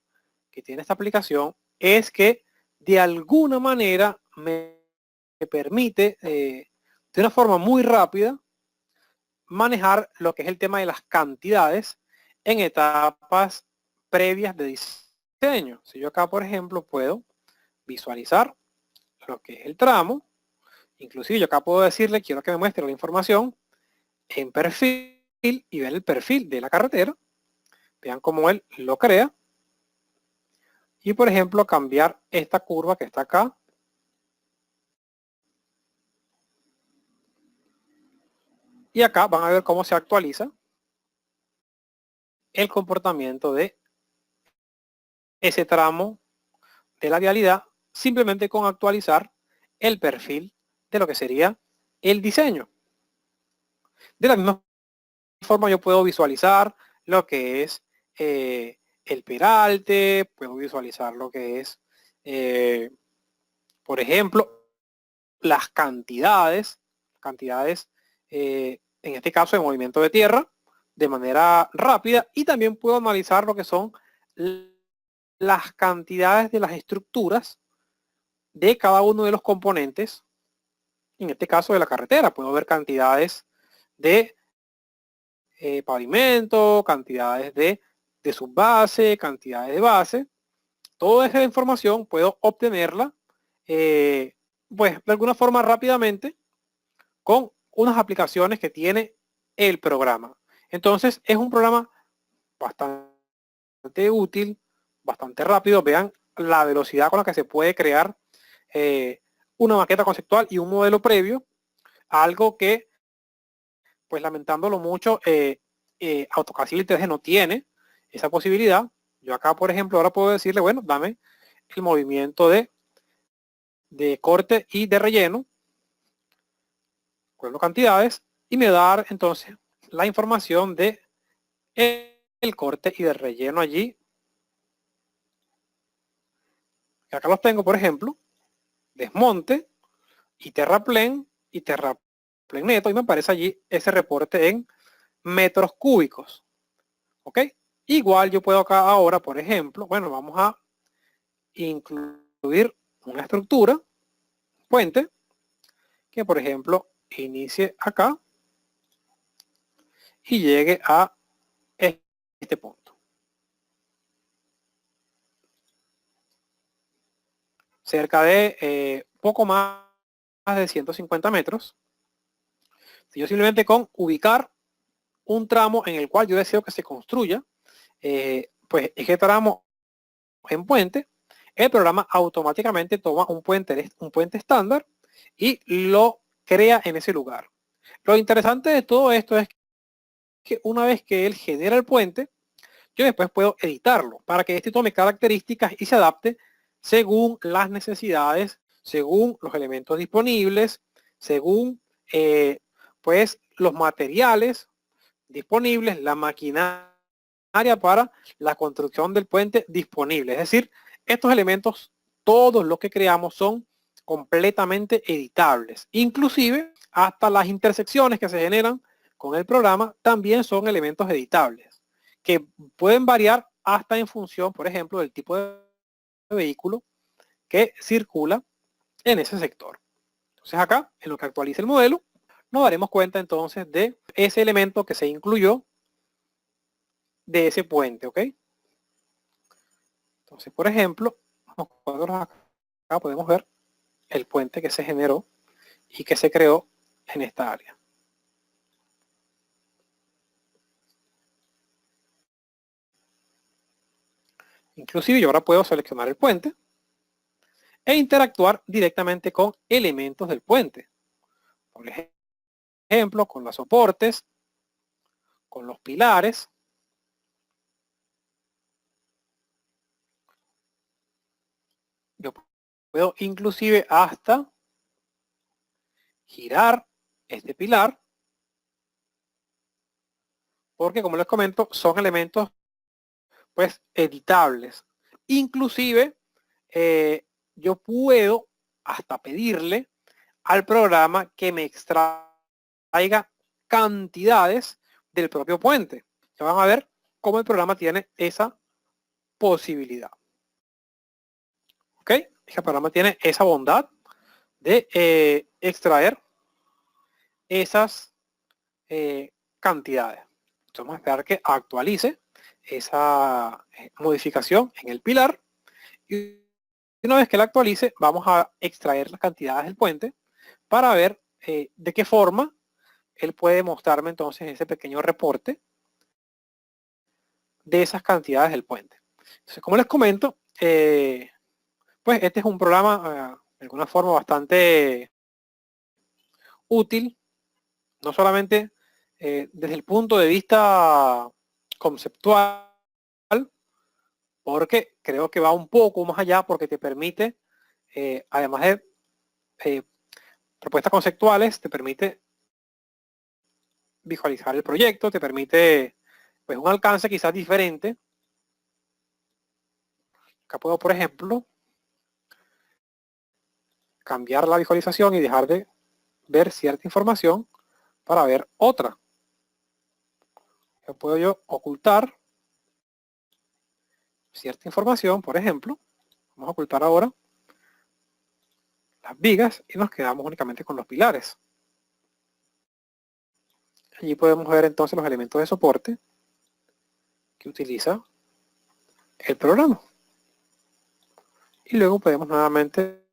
que tiene esta aplicación, es que de alguna manera me permite de una forma muy rápida manejar lo que es el tema de las cantidades en etapas previas de diseño. Si yo acá, por ejemplo, puedo visualizar lo que es el tramo, inclusive yo acá puedo decirle, quiero que me muestre la información en perfil y ver el perfil de la carretera. Vean cómo él lo crea. Y, por ejemplo, cambiar esta curva que está acá. Y acá van a ver cómo se actualiza el comportamiento de ese tramo de la vialidad simplemente con actualizar el perfil de lo que sería el diseño. De la misma forma yo puedo visualizar lo que es el peralte, puedo visualizar lo que es, por ejemplo, las cantidades en este caso de movimiento de tierra, de manera rápida, y también puedo analizar lo que son las cantidades de las estructuras de cada uno de los componentes, en este caso de la carretera. Puedo ver cantidades de pavimento, cantidades de subbase, cantidades de base. Toda esa información puedo obtenerla pues de alguna forma rápidamente con unas aplicaciones que tiene el programa. Entonces es un programa bastante útil, bastante rápido. Vean la velocidad con la que se puede crear una maqueta conceptual y un modelo previo, algo que, pues lamentándolo mucho, AutoCAD Civil 3D no tiene esa posibilidad. Yo acá, por ejemplo, ahora puedo decirle, bueno, dame el movimiento de corte y de relleno, con cantidades, y me da entonces la información de el corte y de relleno allí. Acá los tengo, por ejemplo, desmonte y terraplén neto, y me aparece allí ese reporte en metros cúbicos. ¿Ok? Igual yo puedo acá ahora, por ejemplo, bueno, vamos a incluir una estructura, puente, que por ejemplo inicie acá y llegue a este punto. Cerca de poco más de 150 metros. Si yo simplemente con ubicar un tramo en el cual yo deseo que se construya, pues ese tramo en puente, el programa automáticamente toma un puente estándar y lo crea en ese lugar. Lo interesante de todo esto es que una vez que él genera el puente, yo después puedo editarlo para que este tome características y se adapte según las necesidades, según los elementos disponibles, según pues los materiales disponibles, la maquinaria para la construcción del puente disponible. Es decir, estos elementos, todos los que creamos son completamente editables. Inclusive hasta las intersecciones que se generan con el programa también son elementos editables, que pueden variar hasta en función, por ejemplo, del tipo de vehículo que circula en ese sector. Entonces acá, en lo que actualiza el modelo, nos daremos cuenta entonces de ese elemento que se incluyó de ese puente, ¿ok? Entonces, por ejemplo, nosotros acá podemos ver el puente que se generó y que se creó en esta área. Inclusive yo ahora puedo seleccionar el puente e interactuar directamente con elementos del puente. Por ejemplo, con los soportes, con los pilares. Yo puedo inclusive hasta girar este pilar, porque como les comento, son elementos pues editables. Inclusive yo puedo hasta pedirle al programa que me extraiga cantidades del propio puente. Ya van a ver cómo el programa tiene esa posibilidad. ¿Ok? El programa tiene esa bondad de extraer esas cantidades. Entonces vamos a esperar que actualice esa modificación en el pilar. Y una vez que la actualice, vamos a extraer las cantidades del puente para ver de qué forma él puede mostrarme entonces ese pequeño reporte de esas cantidades del puente. Entonces, como les comento, pues este es un programa de alguna forma bastante útil, no solamente desde el punto de vista conceptual, porque creo que va un poco más allá porque te permite, además de propuestas conceptuales, te permite visualizar el proyecto, te permite pues un alcance quizás diferente. Acá puedo, por ejemplo, cambiar la visualización y dejar de ver cierta información para ver otra. Puedo yo ocultar cierta información, por ejemplo, vamos a ocultar ahora las vigas y nos quedamos únicamente con los pilares. Allí podemos ver entonces los elementos de soporte que utiliza el programa. Y luego podemos nuevamente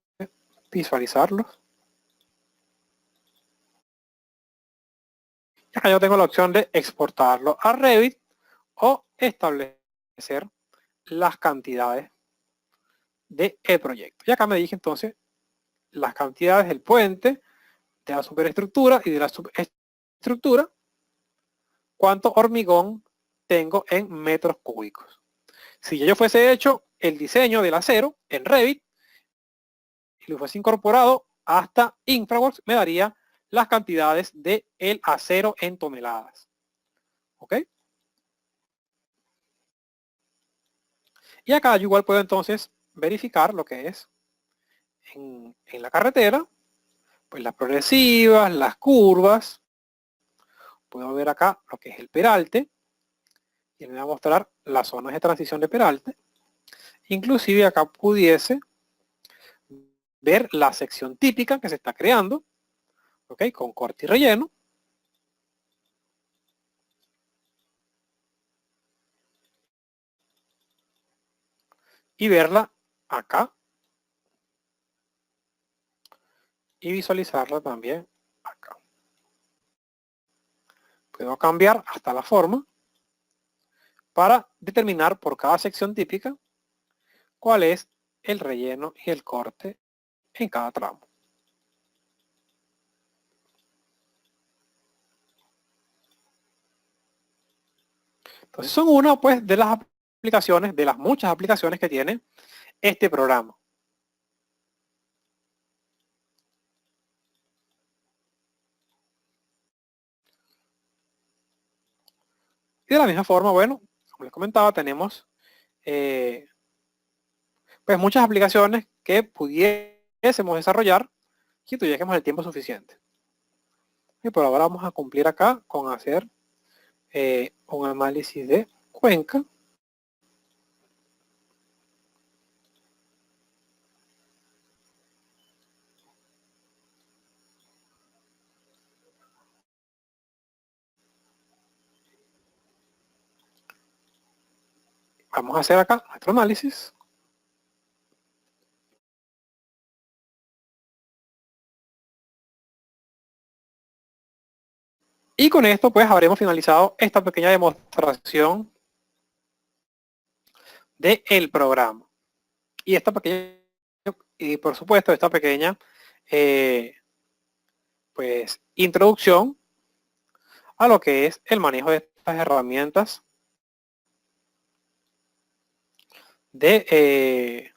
visualizarlos. Y acá yo tengo la opción de exportarlo a Revit o establecer las cantidades del proyecto. Y acá me dije entonces las cantidades del puente, de la superestructura y de la subestructura, cuánto hormigón tengo en metros cúbicos. Si yo fuese hecho el diseño del acero en Revit y lo fuese incorporado hasta Infraworks, me daría las cantidades del acero en toneladas. ¿Ok? Y acá yo igual puedo entonces verificar lo que es en la carretera, pues las progresivas, las curvas. Puedo ver acá lo que es el peralte y me va a mostrar las zonas de transición de peralte. Inclusive acá pudiese ver la sección típica que se está creando, ¿ok? Con corte y relleno. Y verla acá. Y visualizarla también acá. Puedo cambiar hasta la forma para determinar por cada sección típica cuál es el relleno y el corte en cada tramo. Entonces son una pues de las aplicaciones, de las muchas aplicaciones que tiene este programa. Y de la misma forma, bueno, como les comentaba, tenemos pues muchas aplicaciones que pudiésemos desarrollar si tuviésemos el tiempo suficiente. Y por ahora vamos a cumplir acá con hacer un análisis de cuenca. Vamos a hacer acá nuestro análisis. Y con esto pues habremos finalizado esta pequeña demostración del programa. Y esta pequeña, y por supuesto esta pequeña pues introducción a lo que es el manejo de estas herramientas de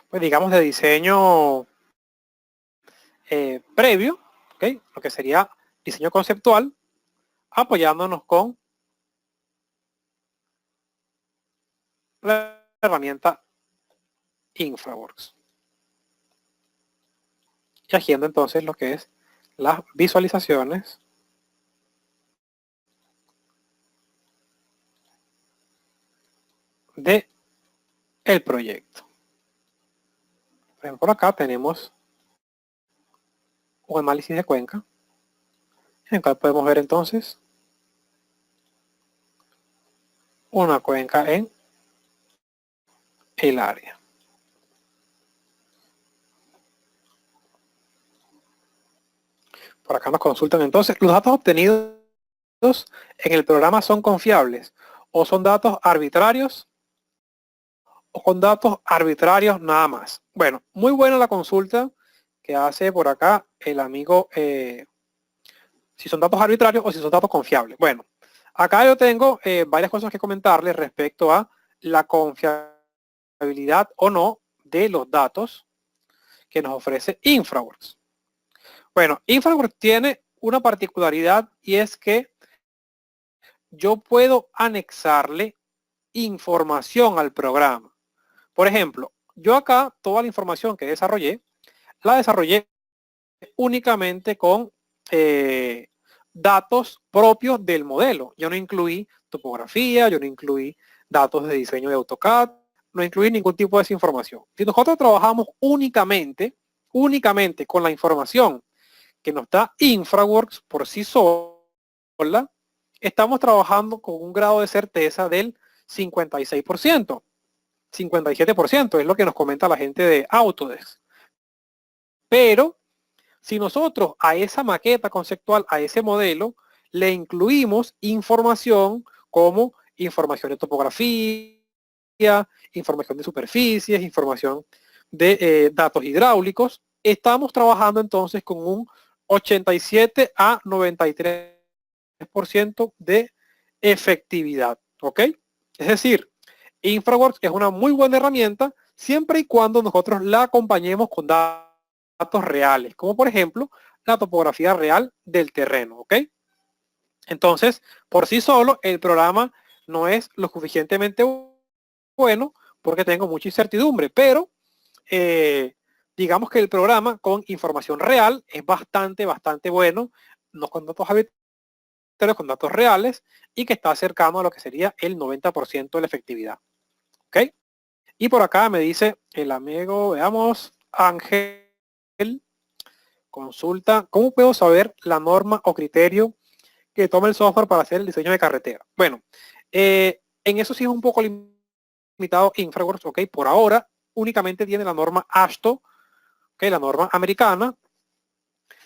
pues digamos de diseño previo, ¿okay? Lo que sería diseño conceptual, apoyándonos con la herramienta InfraWorks. Y haciendo entonces lo que es las visualizaciones de el proyecto. Por ejemplo, acá tenemos un análisis de cuenca, en el cual podemos ver entonces una cuenca en el área. Por acá nos consultan entonces, los datos obtenidos en el programa son confiables o son datos arbitrarios o con datos arbitrarios nada más. Bueno, muy buena la consulta que hace por acá el amigo, si son datos arbitrarios o si son datos confiables. Bueno, acá yo tengo varias cosas que comentarles respecto a la confiabilidad o no de los datos que nos ofrece InfraWorks. Bueno, InfraWorks tiene una particularidad y es que yo puedo anexarle información al programa. Por ejemplo, yo acá toda la información que desarrollé, la desarrollé únicamente con datos propios del modelo. Yo no incluí topografía, yo no incluí datos de diseño de AutoCAD, no incluí ningún tipo de esa información. Si nosotros trabajamos únicamente con la información que nos da InfraWorks por sí sola, estamos trabajando con un grado de certeza del 56%. 57% es lo que nos comenta la gente de Autodesk. Pero si nosotros a esa maqueta conceptual, a ese modelo, le incluimos información como información de topografía, información de superficies, información de datos hidráulicos, estamos trabajando entonces con un 87 a 93% de efectividad. ¿Ok? Es decir, InfraWorks es una muy buena herramienta siempre y cuando nosotros la acompañemos con datos reales, como por ejemplo la topografía real del terreno, ¿ok? Entonces, por sí solo, el programa no es lo suficientemente bueno porque tengo mucha incertidumbre, pero digamos que el programa con información real es bastante bueno, no con datos arbitrarios, con datos reales y que está cercano a lo que sería el 90% de la efectividad, ¿ok? Y por acá me dice el amigo, veamos, Ángel, consulta, ¿cómo puedo saber la norma o criterio que toma el software para hacer el diseño de carretera? Bueno, en eso sí es un poco limitado InfraWorks, ¿ok? Por ahora únicamente tiene la norma AASHTO, ¿ok? La norma americana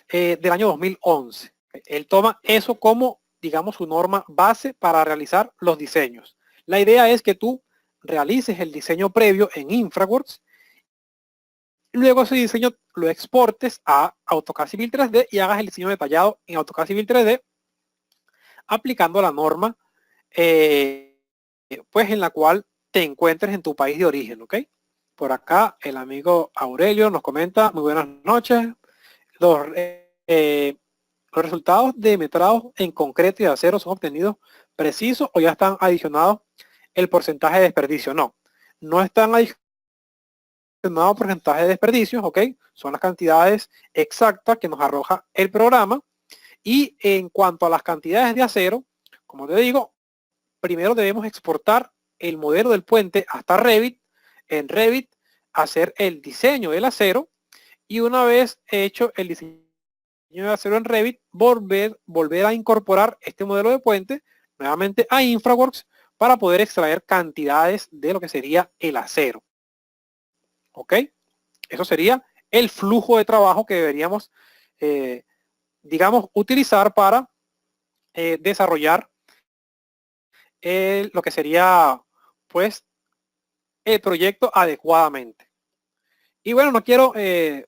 del año 2011. Él toma eso como, digamos, su norma base para realizar los diseños. La idea es que tú realices el diseño previo en InfraWorks, luego ese diseño lo exportes a AutoCAD Civil 3D y hagas el diseño detallado en AutoCAD Civil 3D aplicando la norma pues en la cual te encuentres en tu país de origen, ¿ok? Por acá el amigo Aurelio nos comenta, muy buenas noches. Los, los resultados de metrados en concreto y de acero son obtenidos precisos o ya están adicionados el porcentaje de desperdicio. No, no están adicionados porcentaje de desperdicios, ¿ok? Son las cantidades exactas que nos arroja el programa. Y en cuanto a las cantidades de acero, como te digo, primero debemos exportar el modelo del puente hasta Revit. En Revit hacer el diseño del acero y una vez hecho el diseño de acero en Revit, volver a incorporar este modelo de puente nuevamente a InfraWorks para poder extraer cantidades de lo que sería el acero. ¿Ok? Eso sería el flujo de trabajo que deberíamos, digamos, utilizar para desarrollar lo que sería, pues, el proyecto adecuadamente. Y bueno, no quiero de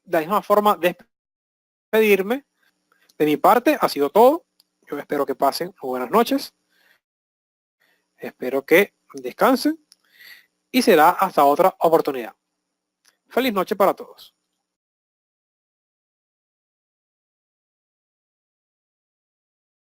la misma forma despedirme. De mi parte ha sido todo. Yo espero que pasen buenas noches. Espero que descansen y será hasta otra oportunidad. Feliz noche para todos.